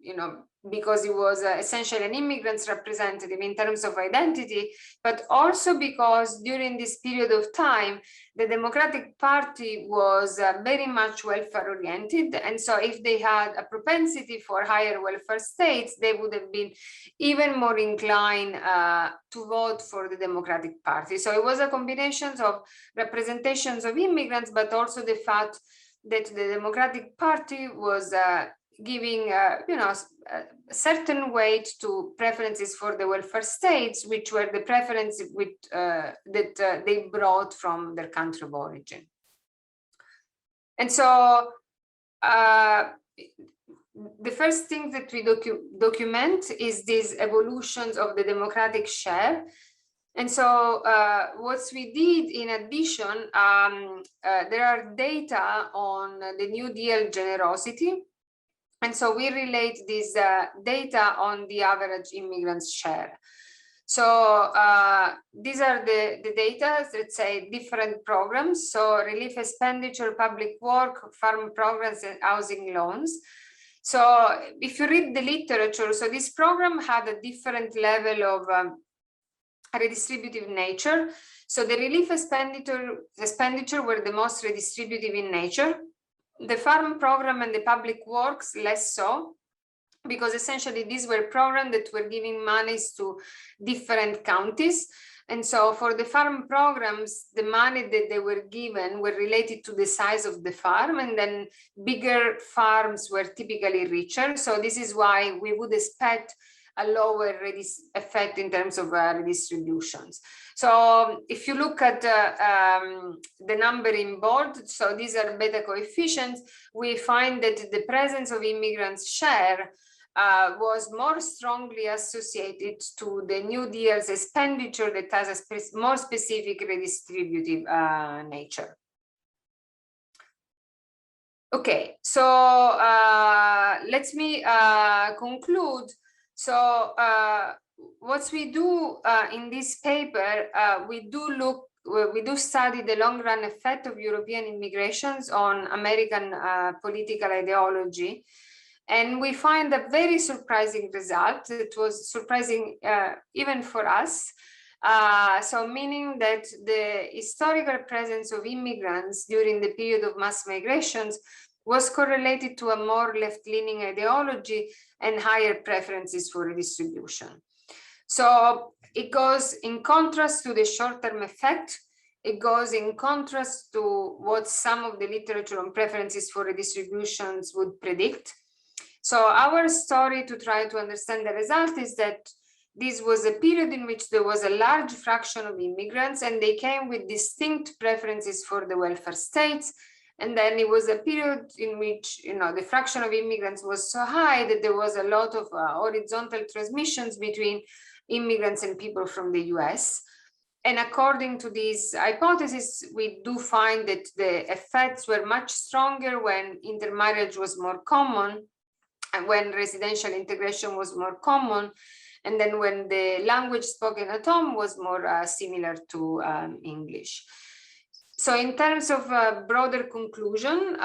you know, because he was essentially an immigrant's representative in terms of identity, but also because during this period of time, the Democratic Party was very much welfare oriented. And so if they had a propensity for higher welfare states, they would have been even more inclined to vote for the Democratic Party. So it was a combination of representations of immigrants, but also the fact that the Democratic Party was giving, you know, a certain weight to preferences for the welfare states, which were the preferences with, that they brought from their country of origin. And so the first thing that we document is these evolutions of the democratic share. And so what we did in addition, there are data on the New Deal generosity. And so we relate this data on the average immigrants share. So these are the data, let's say different programs. So relief expenditure, public work, farm programs, and housing loans. So if you read the literature, so this program had a different level of redistributive nature. So the relief expenditure were the most redistributive in nature. The farm program and the public works less so, because essentially these were programs that were giving monies to different counties. And so for the farm programs, the money that they were given were related to the size of the farm, and then bigger farms were typically richer. So this is why we would expect a lower effect in terms of redistributions. So if you look at the number in bold, so these are beta coefficients, we find that the presence of immigrants share was more strongly associated to the New Deal's expenditure that has a more specific redistributive nature. Okay, so let me conclude. So what we do in this paper, we do study the long-run effect of European immigrations on American political ideology, and we find a very surprising result. It was surprising even for us. So meaning that the historical presence of immigrants during the period of mass migrations was correlated to a more left-leaning ideology and higher preferences for redistribution. So it goes in contrast to the short-term effect. It goes in contrast to what some of the literature on preferences for redistributions would predict. So our story to try to understand the result is that this was a period in which there was a large fraction of immigrants, and they came with distinct preferences for the welfare states. And then it was a period in which, the fraction of immigrants was so high that there was a lot of horizontal transmissions between immigrants and people from the US. And according to this hypothesis, we do find that the effects were much stronger when intermarriage was more common and when residential integration was more common, and then when the language spoken at home was more similar to English. So in terms of broader conclusion,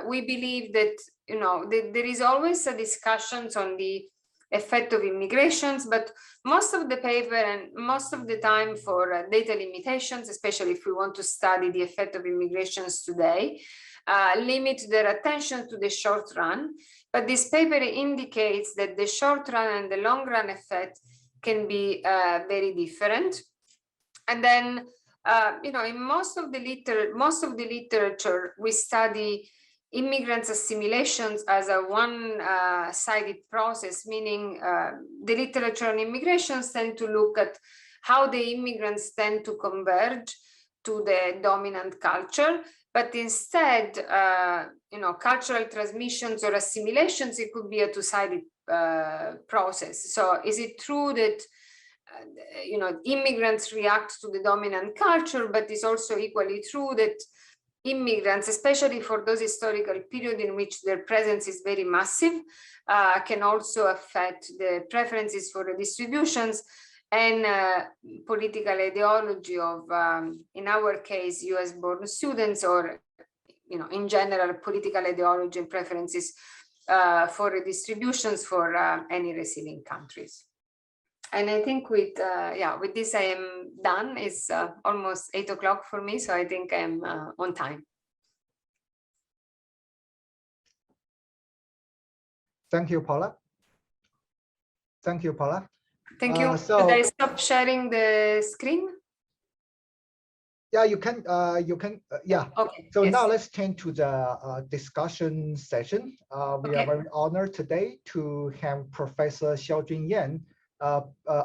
we believe that, there is always a discussion on the effect of immigrations, but most of the paper and most of the time for data limitations, especially if we want to study the effect of immigrations today, limit their attention to the short run. But this paper indicates that the short run and the long run effect can be very different. And then, in most of the literature, we study immigrants' assimilations as a one-sided process, meaning the literature on immigrations tend to look at how the immigrants tend to converge to the dominant culture. But instead, cultural transmissions or assimilations, it could be a two-sided process. So is it true that, immigrants react to the dominant culture, but it's also equally true that immigrants, especially for those historical periods in which their presence is very massive, can also affect the preferences for redistributions and political ideology of, in our case, US-born students, or, in general, political ideology and preferences for redistributions for any receiving countries. And I think with this I am done. It's almost 8 o'clock for me, so I think I'm on time. Thank you, Paola. Thank you, Paola. Thank you. Should I stop sharing the screen? Yeah, you can. Yeah. Okay. So yes. Now let's turn to the discussion session. We are very honored today to have Professor Xiaojun Yan,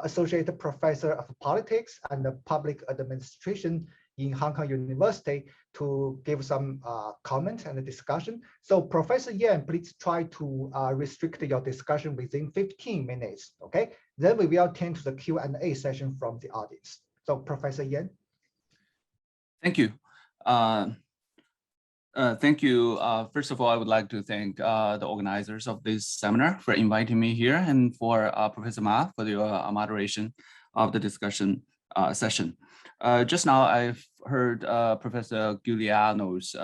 Associate Professor of Politics and Public Administration in Hong Kong University, to give some comment and discussion. So Professor Yan, please try to restrict your discussion within 15 minutes, okay? Then we will turn to the Q&A session from the audience. So Professor Yan. Thank you. Thank you. First of all, I would like to thank the organizers of this seminar for inviting me here, and for Professor Ma for the moderation of the discussion session. Just now, I've heard Professor Giuliano's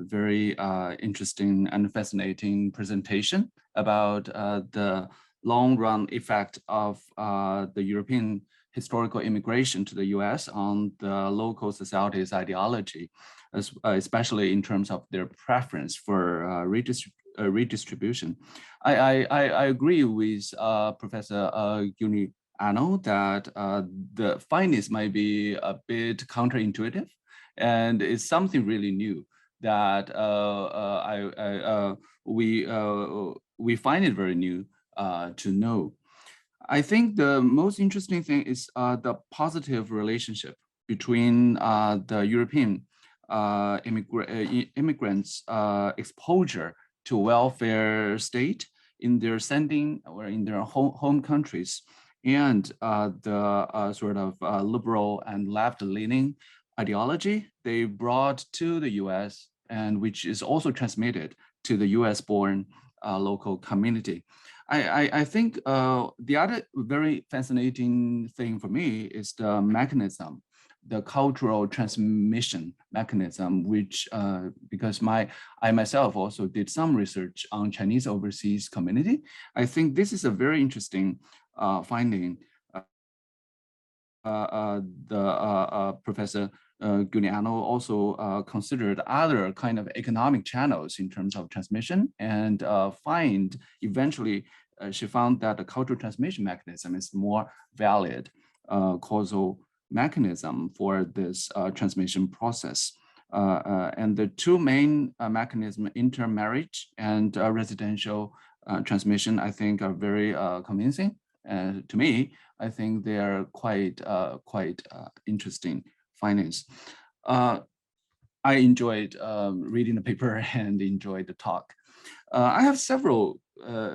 very interesting and fascinating presentation about the long-run effect of the European historical immigration to the US on the local society's ideology, especially in terms of their preference for redistribution. I agree with Professor Giuliano that the findings might be a bit counterintuitive, and it's something really new that we find it very new to know. I think the most interesting thing is the positive relationship between the European immigrants' exposure to welfare state in their sending or in their home countries, and the sort of liberal and left-leaning ideology they brought to the US, and which is also transmitted to the US-born local community. I think the other very fascinating thing for me is the mechanism, the cultural transmission mechanism, which because I myself also did some research on Chinese overseas community. I think this is a very interesting finding. Professor Giuliano also considered other kind of economic channels in terms of transmission, and eventually she found that the cultural transmission mechanism is more valid causal mechanism for this transmission process. And the two main mechanisms, intermarriage and residential transmission, I think are very convincing. To me, I think they are quite interesting findings. I enjoyed reading the paper and enjoyed the talk. I have several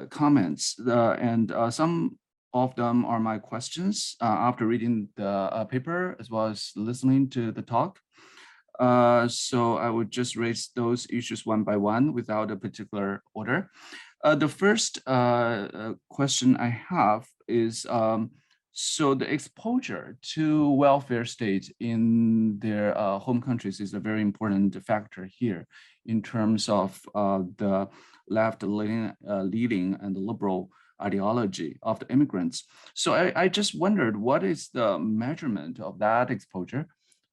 comments, and some of them are my questions after reading the paper as well as listening to the talk. So I would just raise those issues one by one without a particular order. The first question I have is, so the exposure to welfare state in their home countries is a very important factor here in terms of the left-leaning and the liberal ideology of the immigrants. So I just wondered, what is the measurement of that exposure?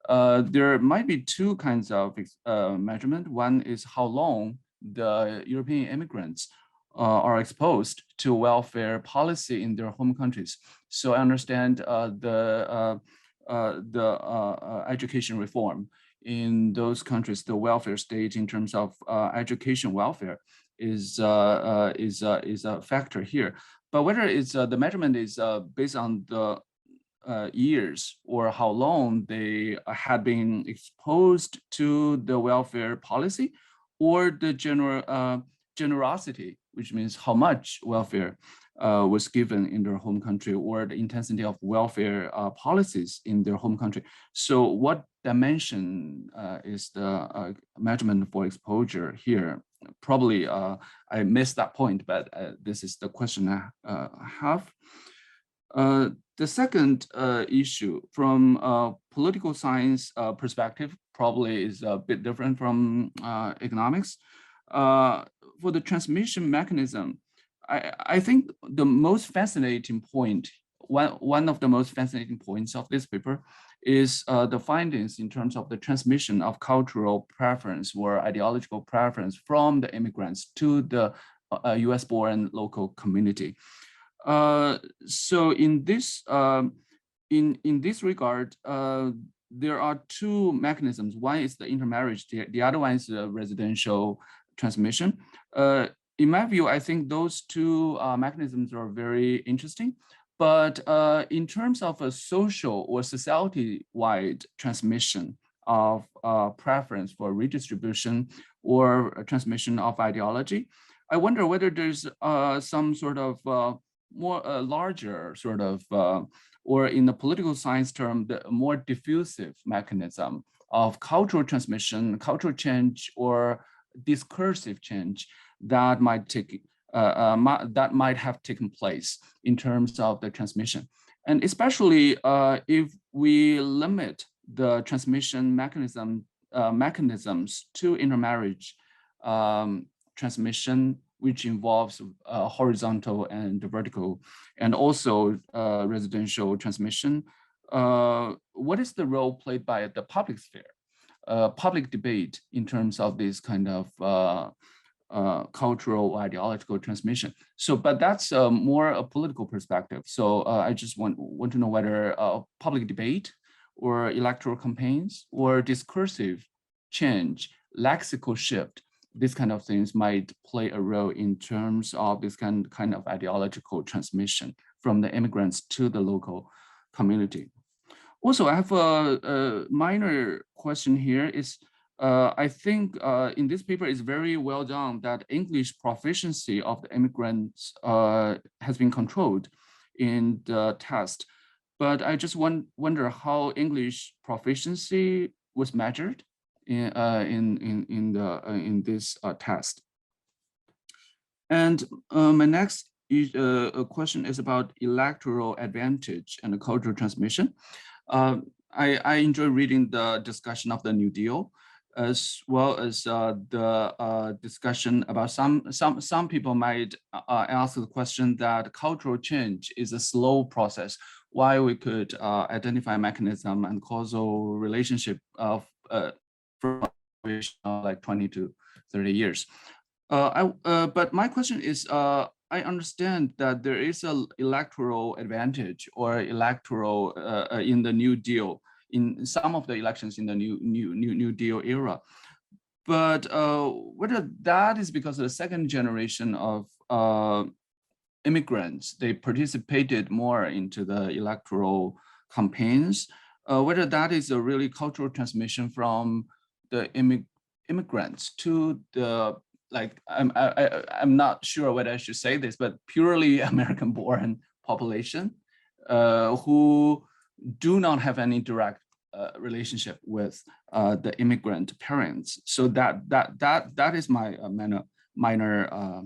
There might be two kinds of measurement. One is how long the European immigrants are exposed to welfare policy in their home countries. So I understand the education reform in those countries, the welfare state in terms of education welfare is a factor here. But whether it's the measurement is based on the years or how long they had been exposed to the welfare policy, or the generosity, which means how much welfare was given in their home country, or the intensity of welfare policies in their home country. So what dimension is the measurement for exposure here? Probably I missed that point, but this is the question I have. The second issue from a political science perspective probably is a bit different from economics. For the transmission mechanism, I think the most fascinating point, one of the most fascinating points of this paper is the findings in terms of the transmission of cultural preference or ideological preference from the immigrants to the US-born local community. So in this regard, there are two mechanisms. One is the intermarriage, the other one is the residential transmission. In my view, I think those two mechanisms are very interesting. But in terms of a social or society-wide transmission of preference for redistribution or a transmission of ideology, I wonder whether there's some sort of more larger sort of, or in the political science term, the more diffusive mechanism of cultural transmission, cultural change, or discursive change that might take that might have taken place in terms of the transmission. And especially if we limit the transmission mechanisms to intermarriage transmission, which involves horizontal and vertical, and also residential transmission. What is the role played by the public sphere, public debate in terms of this kind of cultural or ideological transmission? So, but that's more a political perspective. So I just want to know whether public debate or electoral campaigns or discursive change, lexical shift, these kind of things might play a role in terms of this kind of ideological transmission from the immigrants to the local community. Also, I have a minor question here is, I think in this paper is very well done that English proficiency of the immigrants has been controlled in the test. But I just wonder how English proficiency was measured in this test. And my next question is about electoral advantage and cultural transmission. I enjoy reading the discussion of the New Deal, as well as the discussion about some people might ask the question that cultural change is a slow process. Why we could identify mechanism and causal relationship of from like 20 to 30 years. But my question is, I understand that there is an electoral advantage or electoral in the New Deal in some of the elections in the New Deal era, but whether that is because of the second generation of immigrants, they participated more into the electoral campaigns, whether that is a really cultural transmission from the immigrants to the, like, I'm not sure whether I should say this, but purely American-born population who do not have any direct relationship with the immigrant parents. So that is my minor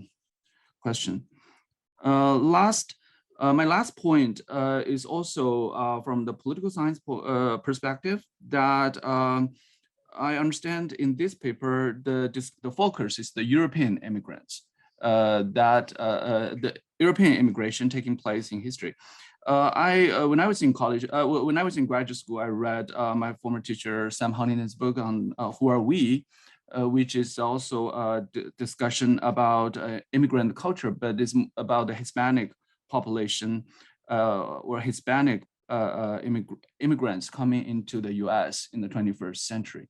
question. My last point is also from the political science perspective, that I understand in this paper, the focus is the European immigrants, the European immigration taking place in history. When I was in college, when I was in graduate school, I read my former teacher, Sam Huntington's book on Who Are We?, which is also a discussion about immigrant culture, but it's about the Hispanic population or Hispanic immigrants coming into the US in the 21st century.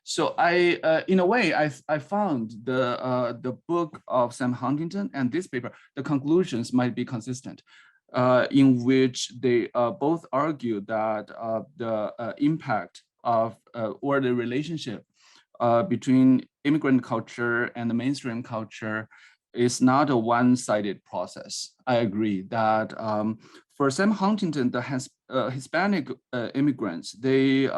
So in a way, I found the book of Sam Huntington and this paper, the conclusions might be consistent, in which they both argue that the impact of or the relationship between immigrant culture and the mainstream culture is not a one-sided process. I agree that for Sam Huntington, the Hispanic immigrants, they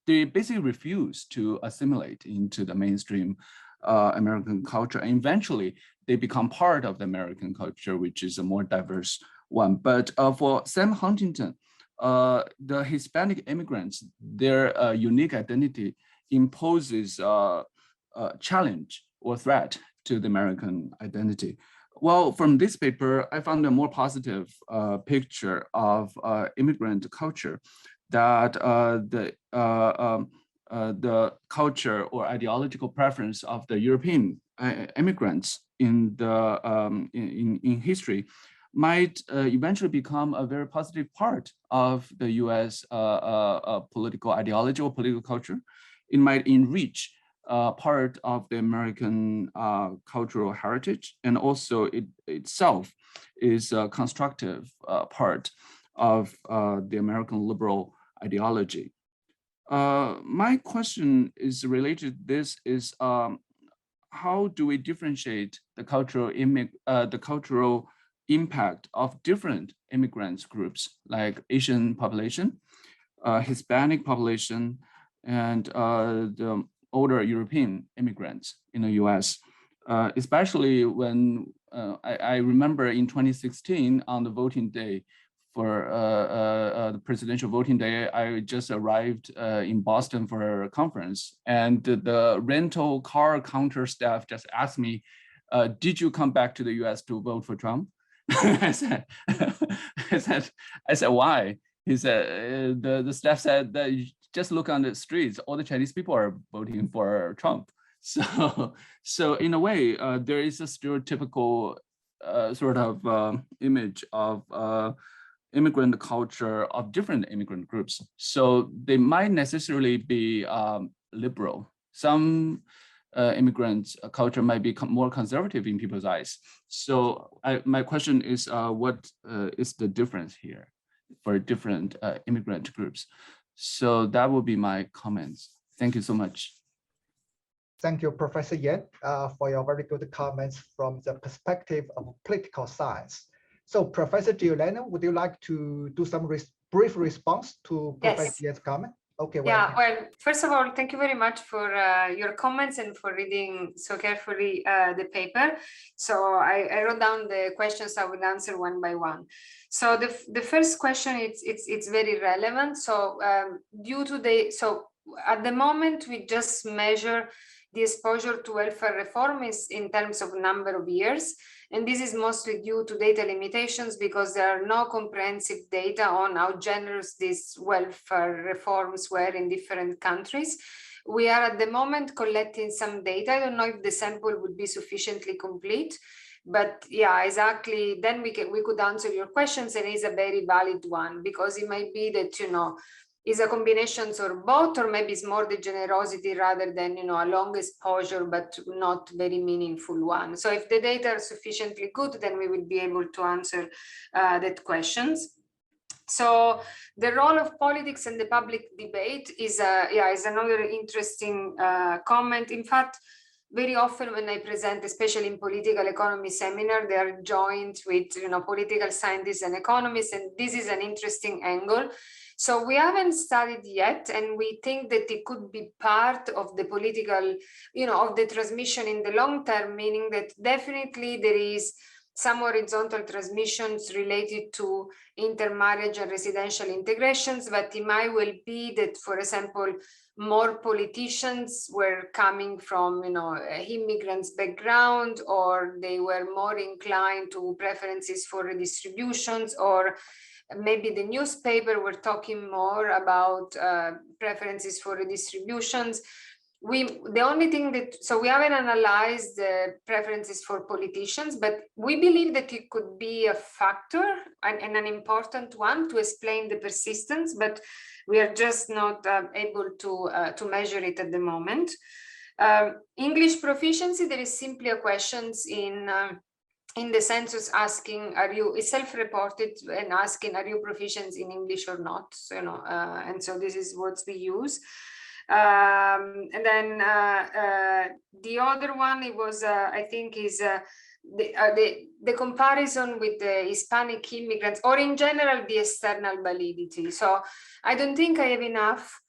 basically refuse to assimilate into the mainstream American culture. And eventually, they become part of the American culture, which is a more diverse one. But for Sam Huntington, the Hispanic immigrants, their unique identity imposes a challenge or threat to the American identity. Well, from this paper, I found a more positive picture of immigrant culture, that the culture or ideological preference of the European immigrants in history might eventually become a very positive part of the US political ideology or political culture. It might enrich part of the American cultural heritage, and also it itself is a constructive part of the American liberal ideology. My question is related to this is, how do we differentiate the cultural impact of different immigrants groups like Asian population, Hispanic population, and the older European immigrants in the US, especially when I remember in 2016 on the voting day for the presidential voting day, I just arrived in Boston for a conference, and the rental car counter staff just asked me, did you come back to the US to vote for Trump? I said, why? He said, the staff said that you just look on the streets, all the Chinese people are voting for Trump. So in a way, there is a stereotypical sort of image of immigrant culture of different immigrant groups. So they might necessarily be liberal. Some immigrant culture might be more conservative in people's eyes. So my question is, what is the difference here for different immigrant groups? So that would be my comments. Thank you so much. Thank you, Professor Yan, for your very good comments from the perspective of political science. So, Professor Giuliano, would you like to do some brief response to Professor Yan's comment? Okay. Well, first of all, thank you very much for your comments and for reading so carefully the paper. So I wrote down the questions. I will answer one by one. So the first question, it's very relevant. So at the moment we just measure the exposure to welfare reform is in terms of number of years. And this is mostly due to data limitations because there are no comprehensive data on how generous these welfare reforms were in different countries. We are at the moment collecting some data. I don't know if the sample would be sufficiently complete, but yeah, exactly. Then we could answer your questions, and it's a very valid one because it might be that, is a combination or both, or maybe it's more the generosity rather than, a long exposure, but not very meaningful one. So if the data are sufficiently good, then we will be able to answer that questions. So the role of politics and the public debate is another interesting comment. In fact, very often when I present, especially in political economy seminar, they are joined with, political scientists and economists, and this is an interesting angle. So we haven't studied yet, and we think that it could be part of the political, of the transmission in the long term, meaning that definitely there is some horizontal transmissions related to intermarriage and residential integrations, but it might well be that, for example, more politicians were coming from, immigrants background, or they were more inclined to preferences for redistributions, or maybe the newspaper were talking more about preferences for redistributions. The only thing so we haven't analyzed the preferences for politicians, but we believe that it could be a factor and an important one to explain the persistence, but we are just not able to measure it at the moment. English proficiency, there is simply a questions in the census asking, is self-reported and asking, are you proficient in English or not? So, and so this is what we use. And then the other one, it was, I think, is the comparison with the Hispanic immigrants, or in general, the external validity. So I don't think I have enough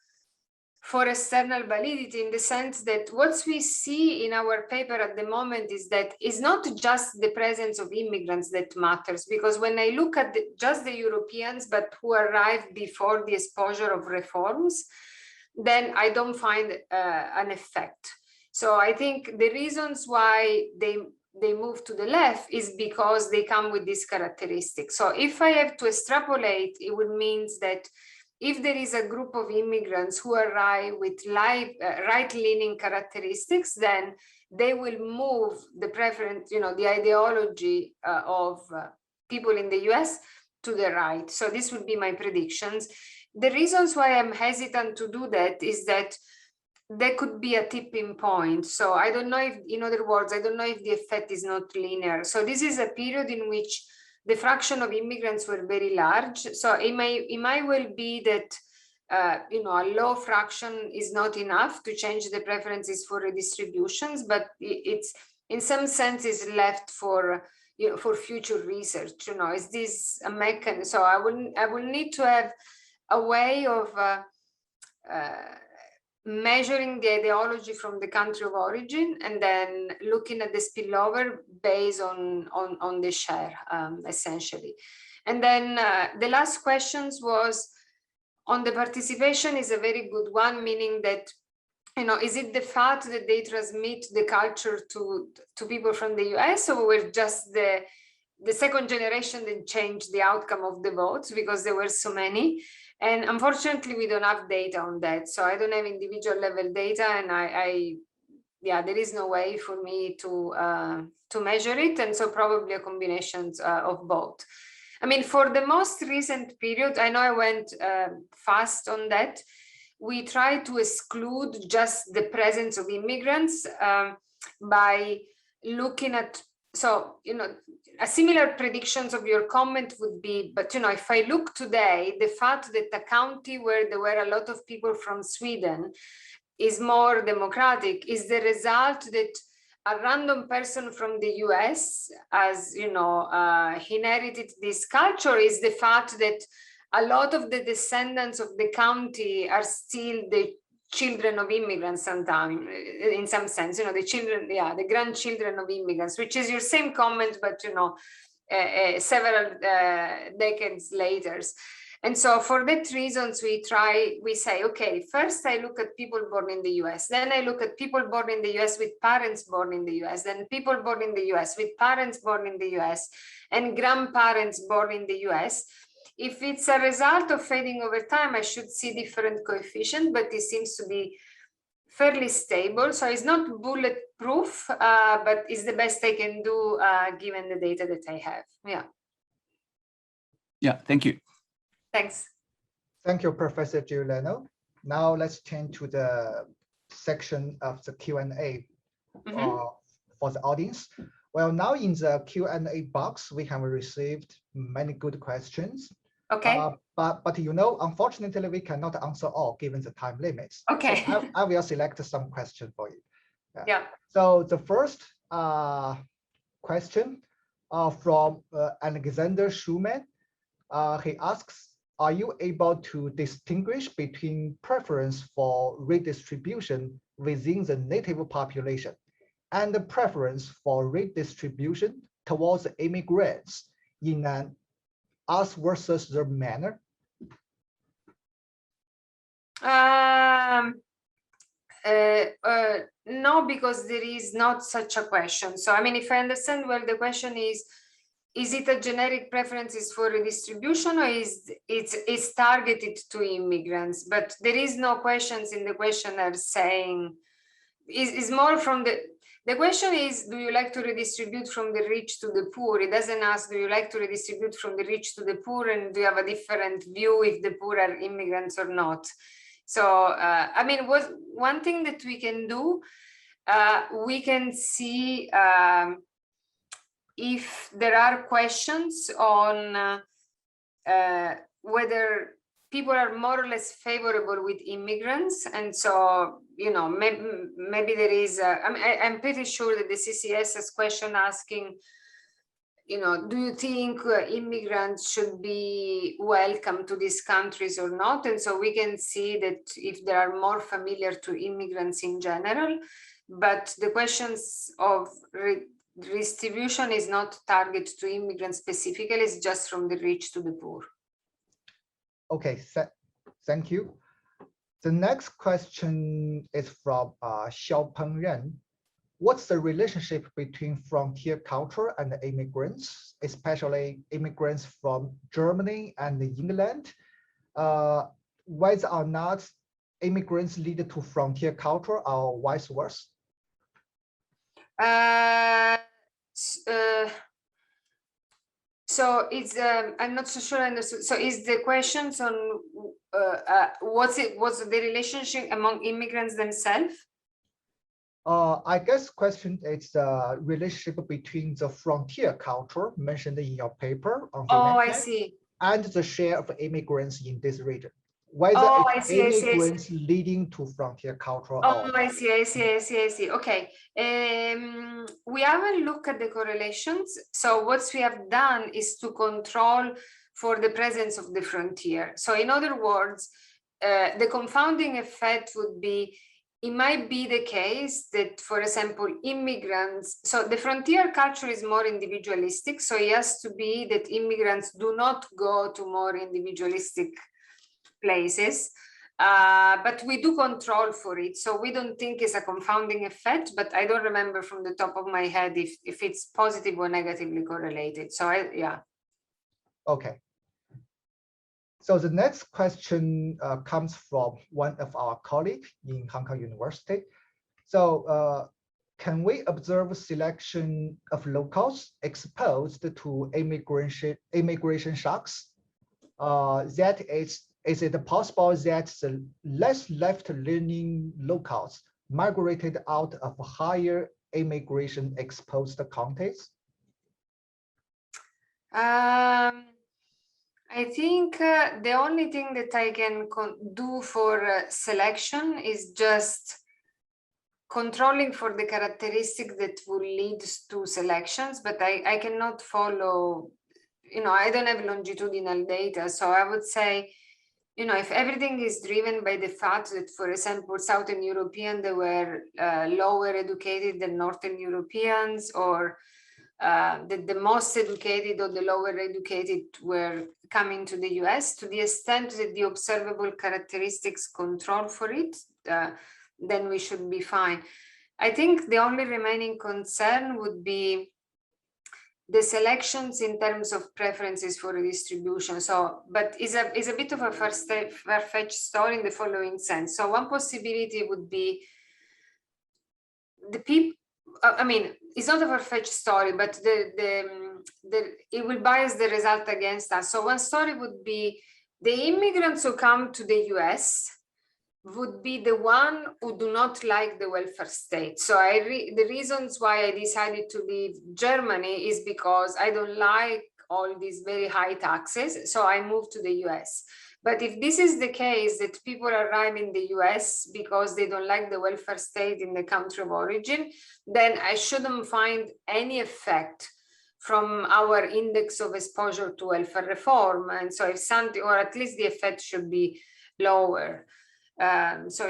for external validity, in the sense that what we see in our paper at the moment is that it's not just the presence of immigrants that matters, because when I look at just the Europeans, but who arrived before the exposure of reforms, then I don't find an effect. So I think the reasons why they move to the left is because they come with these characteristics. So if I have to extrapolate, it would mean that if there is a group of immigrants who arrive with right-leaning characteristics, then they will move the preference, the ideology of people in the US to the right. So this would be my predictions. The reasons why I'm hesitant to do that is that there could be a tipping point. So I don't know if, in other words, I don't know if the effect is not linear. So this is a period in which the fraction of immigrants were very large. So it might well be that a low fraction is not enough to change the preferences for redistributions, but it's in some sense is left for for future research. Is this a mechanism? So I will need to have a way of measuring the ideology from the country of origin, and then looking at the spillover based on the share, essentially. And then the last questions was on the participation is a very good one, meaning that, is it the fact that they transmit the culture to people from the US, or we're just the second generation that changed the outcome of the votes because there were so many? And unfortunately, we don't have data on that. So I don't have individual level data, and there is no way for me to measure it. And so probably a combination of both. I mean, for the most recent period, I know I went fast on that. We try to exclude just the presence of immigrants by looking at, so, a similar predictions of your comment would be, but, if I look today, the fact that a county where there were a lot of people from Sweden is more democratic is the result that a random person from the US has, inherited this culture, is the fact that a lot of the descendants of the county are still the children of immigrants sometimes, in some sense, the children, the grandchildren of immigrants, which is your same comment, but, several decades later. And so for that reasons, we say, okay, first I look at people born in the US, then I look at people born in the US with parents born in the US, then people born in the US with parents born in the US and grandparents born in the US. If it's a result of fading over time, I should see different coefficient, but it seems to be fairly stable. So it's not bulletproof, but it's the best I can do given the data that I have. Yeah. Yeah, thank you. Thanks. Thank you, Professor Giuliano. Now let's turn to the section of the Q&A for the audience. Well, now in the Q&A box, we have received many good questions. Okay. But unfortunately, we cannot answer all given the time limits. Okay. So I will select some questions for you. Yeah. So the first question from Alexander Schumann. He asks, are you able to distinguish between preference for redistribution within the native population and the preference for redistribution towards immigrants in an us versus their manner? No, because there is not such a question. So, I mean, if I understand well, the question is it a generic preferences for redistribution, or it's targeted to immigrants? But there is no questions in the questionnaire saying, is more from the question is, do you like to redistribute from the rich to the poor? It doesn't ask, do you like to redistribute from the rich to the poor, and do you have a different view if the poor are immigrants or not? So, I mean, one thing that we can do, we can see if there are questions on whether people are more or less favorable with immigrants. And so, maybe there is, I'm pretty sure that the CCS has question asking, do you think immigrants should be welcome to these countries or not? And so we can see that if they are more familiar to immigrants in general, but the questions of redistribution is not targeted to immigrants specifically, it's just from the rich to the poor. Okay, thank you. The next question is from Xiaopeng Ren. What's the relationship between frontier culture and immigrants, especially immigrants from Germany and England? Whether or not immigrants lead to frontier culture or vice versa? So it's I'm not so sure I understood. So is the questions on what's the relationship among immigrants themselves? I guess question is the relationship between the frontier culture mentioned in your paper on I see. And the share of immigrants in this region. Whether it's immigrants leading to frontier culture. I see. Okay. We haven't looked at the correlations. So what we have done is to control for the presence of the frontier. So in other words, the confounding effect would be, it might be the case that, for example, immigrants, so the frontier culture is more individualistic. So it has to be that immigrants do not go to more individualistic places, but we do control for it. So we don't think it's a confounding effect, but I don't remember from the top of my head if it's positive or negatively correlated. So yeah. Okay. So the next question comes from one of our colleagues in Hong Kong University. So can we observe selection of locals exposed to immigration shocks? Is it possible that the less left-leaning locals migrated out of higher immigration exposed counties? I think the only thing that I can do for selection is just controlling for the characteristics that will lead to selections, but I cannot follow, I don't have longitudinal data. So I would say, if everything is driven by the fact that, for example, Southern Europeans, they were lower educated than Northern Europeans, or that the most educated or the lower educated were coming to the US, to the extent that the observable characteristics control for it, then we should be fine. I think the only remaining concern would be the selections in terms of preferences for redistribution. So, but is a bit of a far-fetched story in the following sense. So one possibility would be the people, I mean, it's not a far-fetched story, but it will bias the result against us. So one story would be the immigrants who come to the US would be the one who do not like the welfare state. So the reasons why I decided to leave Germany is because I don't like all these very high taxes. So I moved to the US. But if this is the case, that people arrive in the US because they don't like the welfare state in the country of origin, then I shouldn't find any effect from our index of exposure to welfare reform. And so if something, or at least the effect should be lower. So,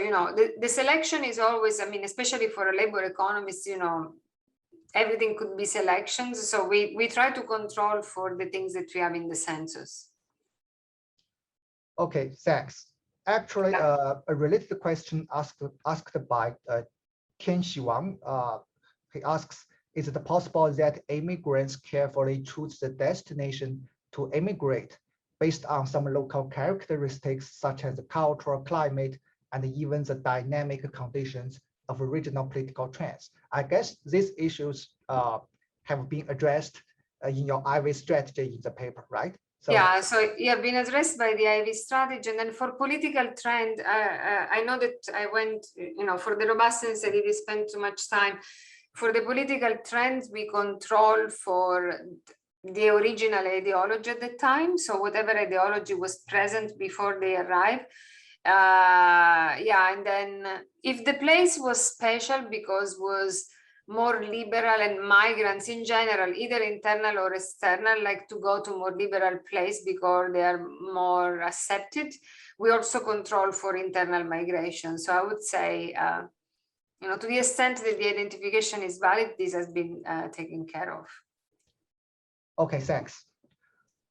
the selection is always, I mean, especially for a labor economist, everything could be selections. So we try to control for the things that we have in the census. Okay, thanks. Actually, a related question asked by Tianxi Wang. He asks, is it possible that immigrants carefully choose the destination to immigrate based on some local characteristics such as the cultural climate and even the dynamic conditions of regional political trends? I guess these issues have been addressed in your IV strategy in the paper, right? So, yeah, so you have been addressed by the IV strategy. And then for political trend, I know that I went, for the robustness, I didn't spend too much time. For the political trends, we control for the original ideology at the time. So whatever ideology was present before they arrived. Yeah, and then if the place was special because was more liberal and migrants in general, either internal or external, like to go to more liberal place because they are more accepted, we also control for internal migration. So I would say, to the extent that the identification is valid, this has been taken care of. Okay, thanks.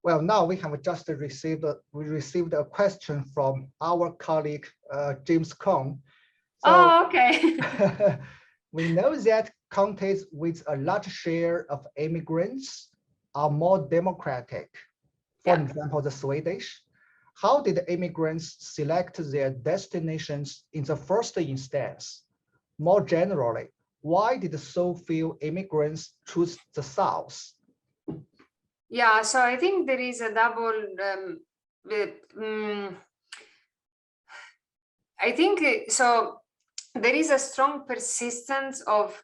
Well, now we have just received a question from our colleague, James Kong. So, okay. We know that countries with a large share of immigrants are more democratic. For example, the Swedish. How did the immigrants select their destinations in the first instance? More generally, why did so few immigrants choose the South? Yeah, so I think there is a double, I think, so there is a strong persistence of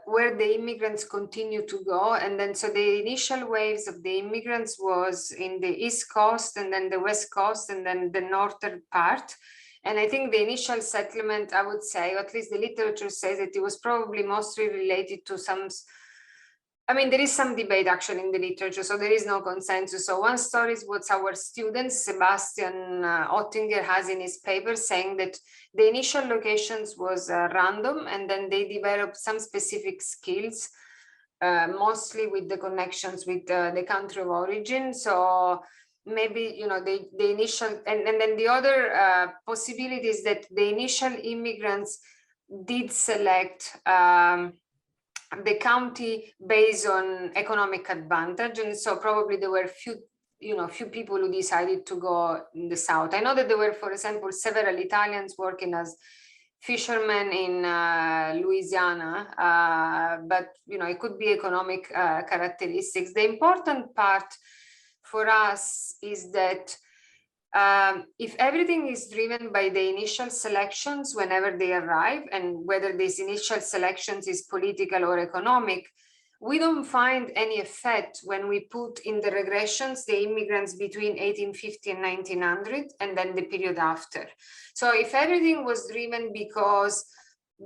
where the immigrants continue to go. And then, so the initial waves of the immigrants was in the East Coast and then the West Coast and then the northern part. And I think the initial settlement, I would say, or at least the literature says that it was probably mostly related to some, I mean, there is some debate actually in the literature, so there is no consensus. So one story is what our student, Sebastian Ottinger, has in his paper, saying that the initial locations was random, and then they developed some specific skills, mostly with the connections with the country of origin. So maybe, the initial, and then the other possibility is that the initial immigrants did select the county based on economic advantage, and so probably there were few people who decided to go in the south. I know that there were, for example, several Italians working as fishermen in Louisiana, but it could be economic characteristics. The important part for us is that if everything is driven by the initial selections whenever they arrive, and whether these initial selections is political or economic, we don't find any effect when we put in the regressions the immigrants between 1850 and 1900 and then the period after. So if everything was driven because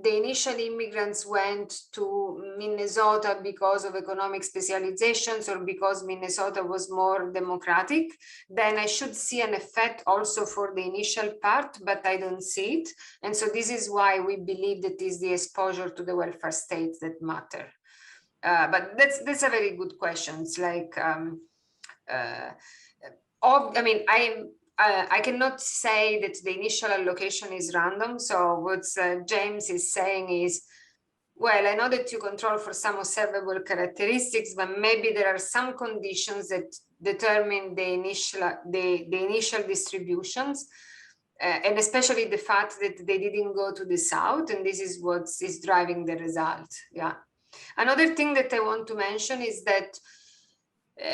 the initial immigrants went to Minnesota because of economic specializations or because Minnesota was more democratic, then I should see an effect also for the initial part, but I don't see it. And so this is why we believe that it is the exposure to the welfare states that matter. But that's a very good question. It's like, I cannot say that the initial allocation is random. So what James is saying is, well, I know that you control for some observable characteristics, but maybe there are some conditions that determine the initial distributions, and especially the fact that they didn't go to the south, and this is what is driving the result. Yeah. Another thing that I want to mention is that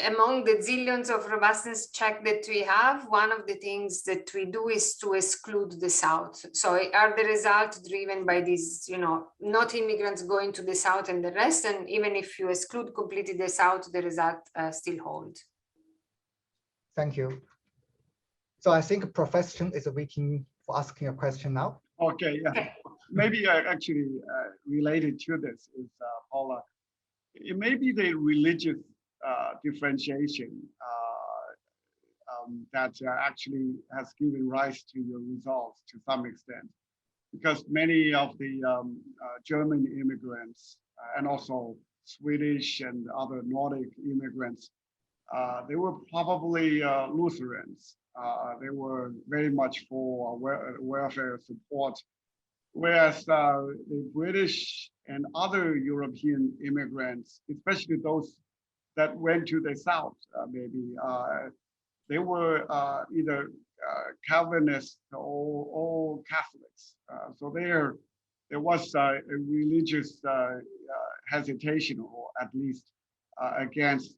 among the zillions of robustness check that we have, one of the things that we do is to exclude the South. So are the results driven by these, not immigrants going to the South and the rest? And even if you exclude completely the South, the result still holds. Thank you. So I think Professor Chen is waiting for asking a question now. Okay, yeah. Okay. Maybe actually related to this is, Paula, it may be the religious differentiation that actually has given rise to your results to some extent, because many of the German immigrants and also Swedish and other Nordic immigrants, they were probably Lutherans. They were very much for welfare support, whereas the British and other European immigrants, especially those that went to the South, they were either Calvinists or Catholics. So there was a religious hesitation, or at least against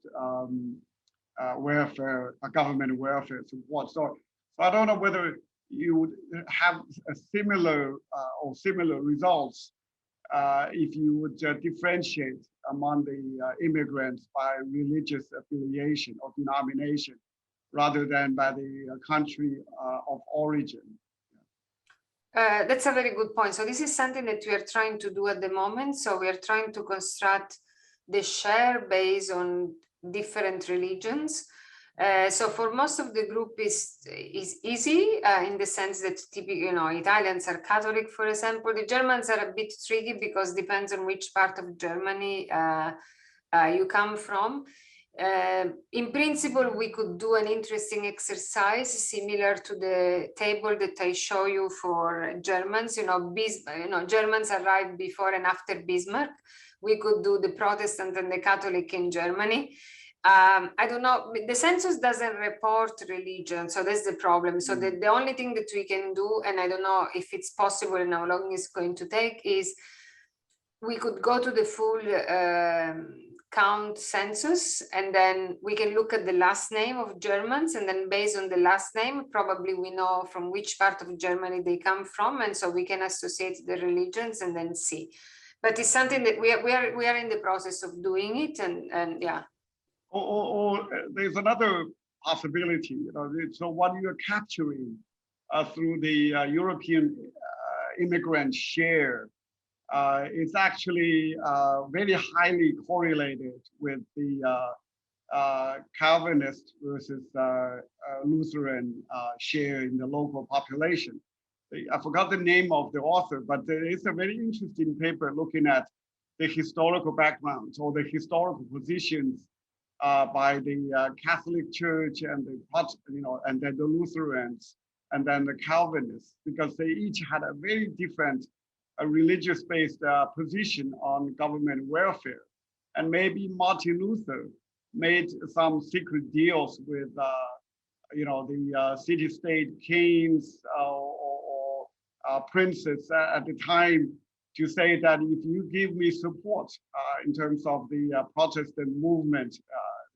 government welfare support. So I don't know whether you would have a similar results if you would differentiate among the immigrants by religious affiliation or denomination, rather than by the country of origin. That's a very good point. So this is something that we are trying to do at the moment. So we are trying to construct the share based on different religions. So for most of the group is easy in the sense that typically, Italians are Catholic, for example. The Germans are a bit tricky because depends on which part of Germany you come from. In principle, we could do an interesting exercise similar to the table that I show you for Germans. Germans arrived before and after Bismarck. We could do the Protestant and the Catholic in Germany. I don't know, the census doesn't report religion, so that's the problem. So the only thing that we can do, and I don't know if it's possible and how long it's going to take, is we could go to the full count census, and then we can look at the last name of Germans, and then based on the last name, probably we know from which part of Germany they come from, and so we can associate the religions and then see. But it's something that we are in the process of doing it, and yeah. Or there's another possibility, so what you're capturing through the European immigrant share is actually very highly correlated with the Calvinist versus Lutheran share in the local population. I forgot the name of the author, but there is a very interesting paper looking at the historical backgrounds or the historical positions by the Catholic Church and and then the Lutherans and then the Calvinists, because they each had a very different religious-based position on government welfare. And maybe Martin Luther made some secret deals with the city-state kings or princes at the time to say that if you give me support in terms of the Protestant movement,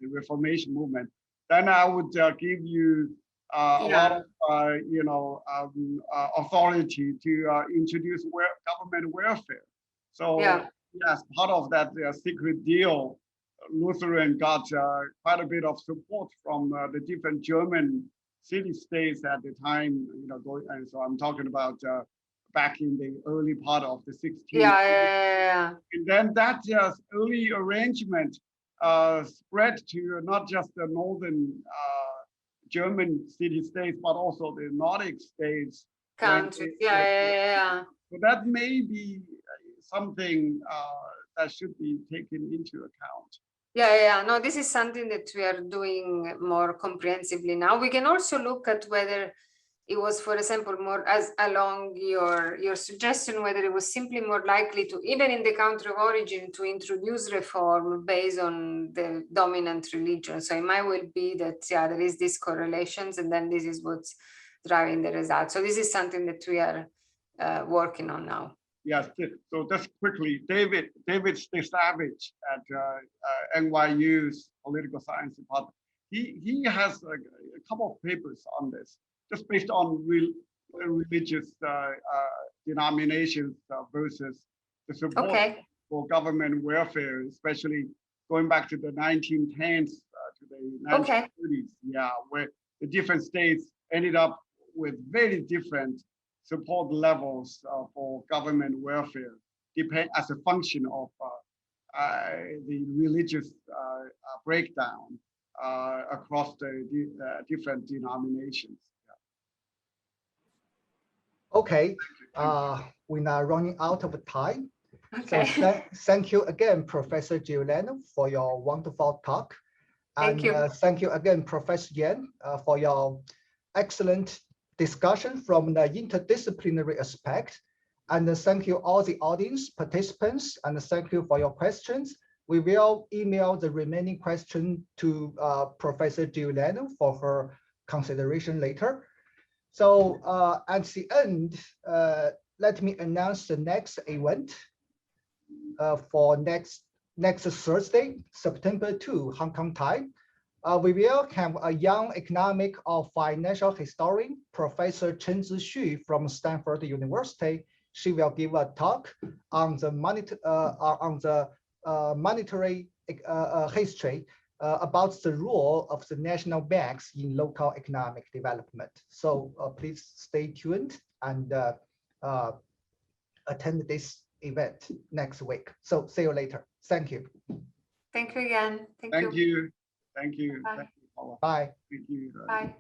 the Reformation movement, then I would give you a lot of authority to introduce government welfare. So yes, part of that secret deal, Lutheran got quite a bit of support from the different German city-states at the time. And so I'm talking about back in the early part of the 16th. Yeah. And then that early arrangement spread to not just the northern German city-states, but also the Nordic states. Countries. Yeah. So that may be something that should be taken into account. Yeah. No, this is something that we are doing more comprehensively now. We can also look at whether it was, for example, more as along your suggestion, whether it was simply more likely to, even in the country of origin, to introduce reform based on the dominant religion. So it might well be that, yeah, there is these correlations, and then this is what's driving the results. So this is something that we are working on now. Yes, so just quickly, David Savage at NYU's political science department, he has a couple of papers on this, just based on religious denominations versus the support for government welfare, especially going back to the 1910s to the 1930s, yeah, where the different states ended up with very different support levels for government welfare, as a function of the religious breakdown across the different denominations. Okay, we're now running out of time. Okay. So thank you again, Professor Giuliano, for your wonderful talk. Thank you. Thank you again, Professor Yan, for your excellent discussion from the interdisciplinary aspect. And thank you all the audience participants, and thank you for your questions. We will email the remaining question to Professor Giuliano for her consideration later. So at the end, let me announce the next event for next Thursday, September 2, Hong Kong time. We will have a young economic or financial historian, Professor Chen Zixu from Stanford University. She will give a talk on the monetary history about the role of the national banks in local economic development. So please stay tuned and attend this event next week. So see you later. Thank you. Thank you again. Thank you. Thank you. Bye. Thank you, Paula. Bye. Thank you. Bye.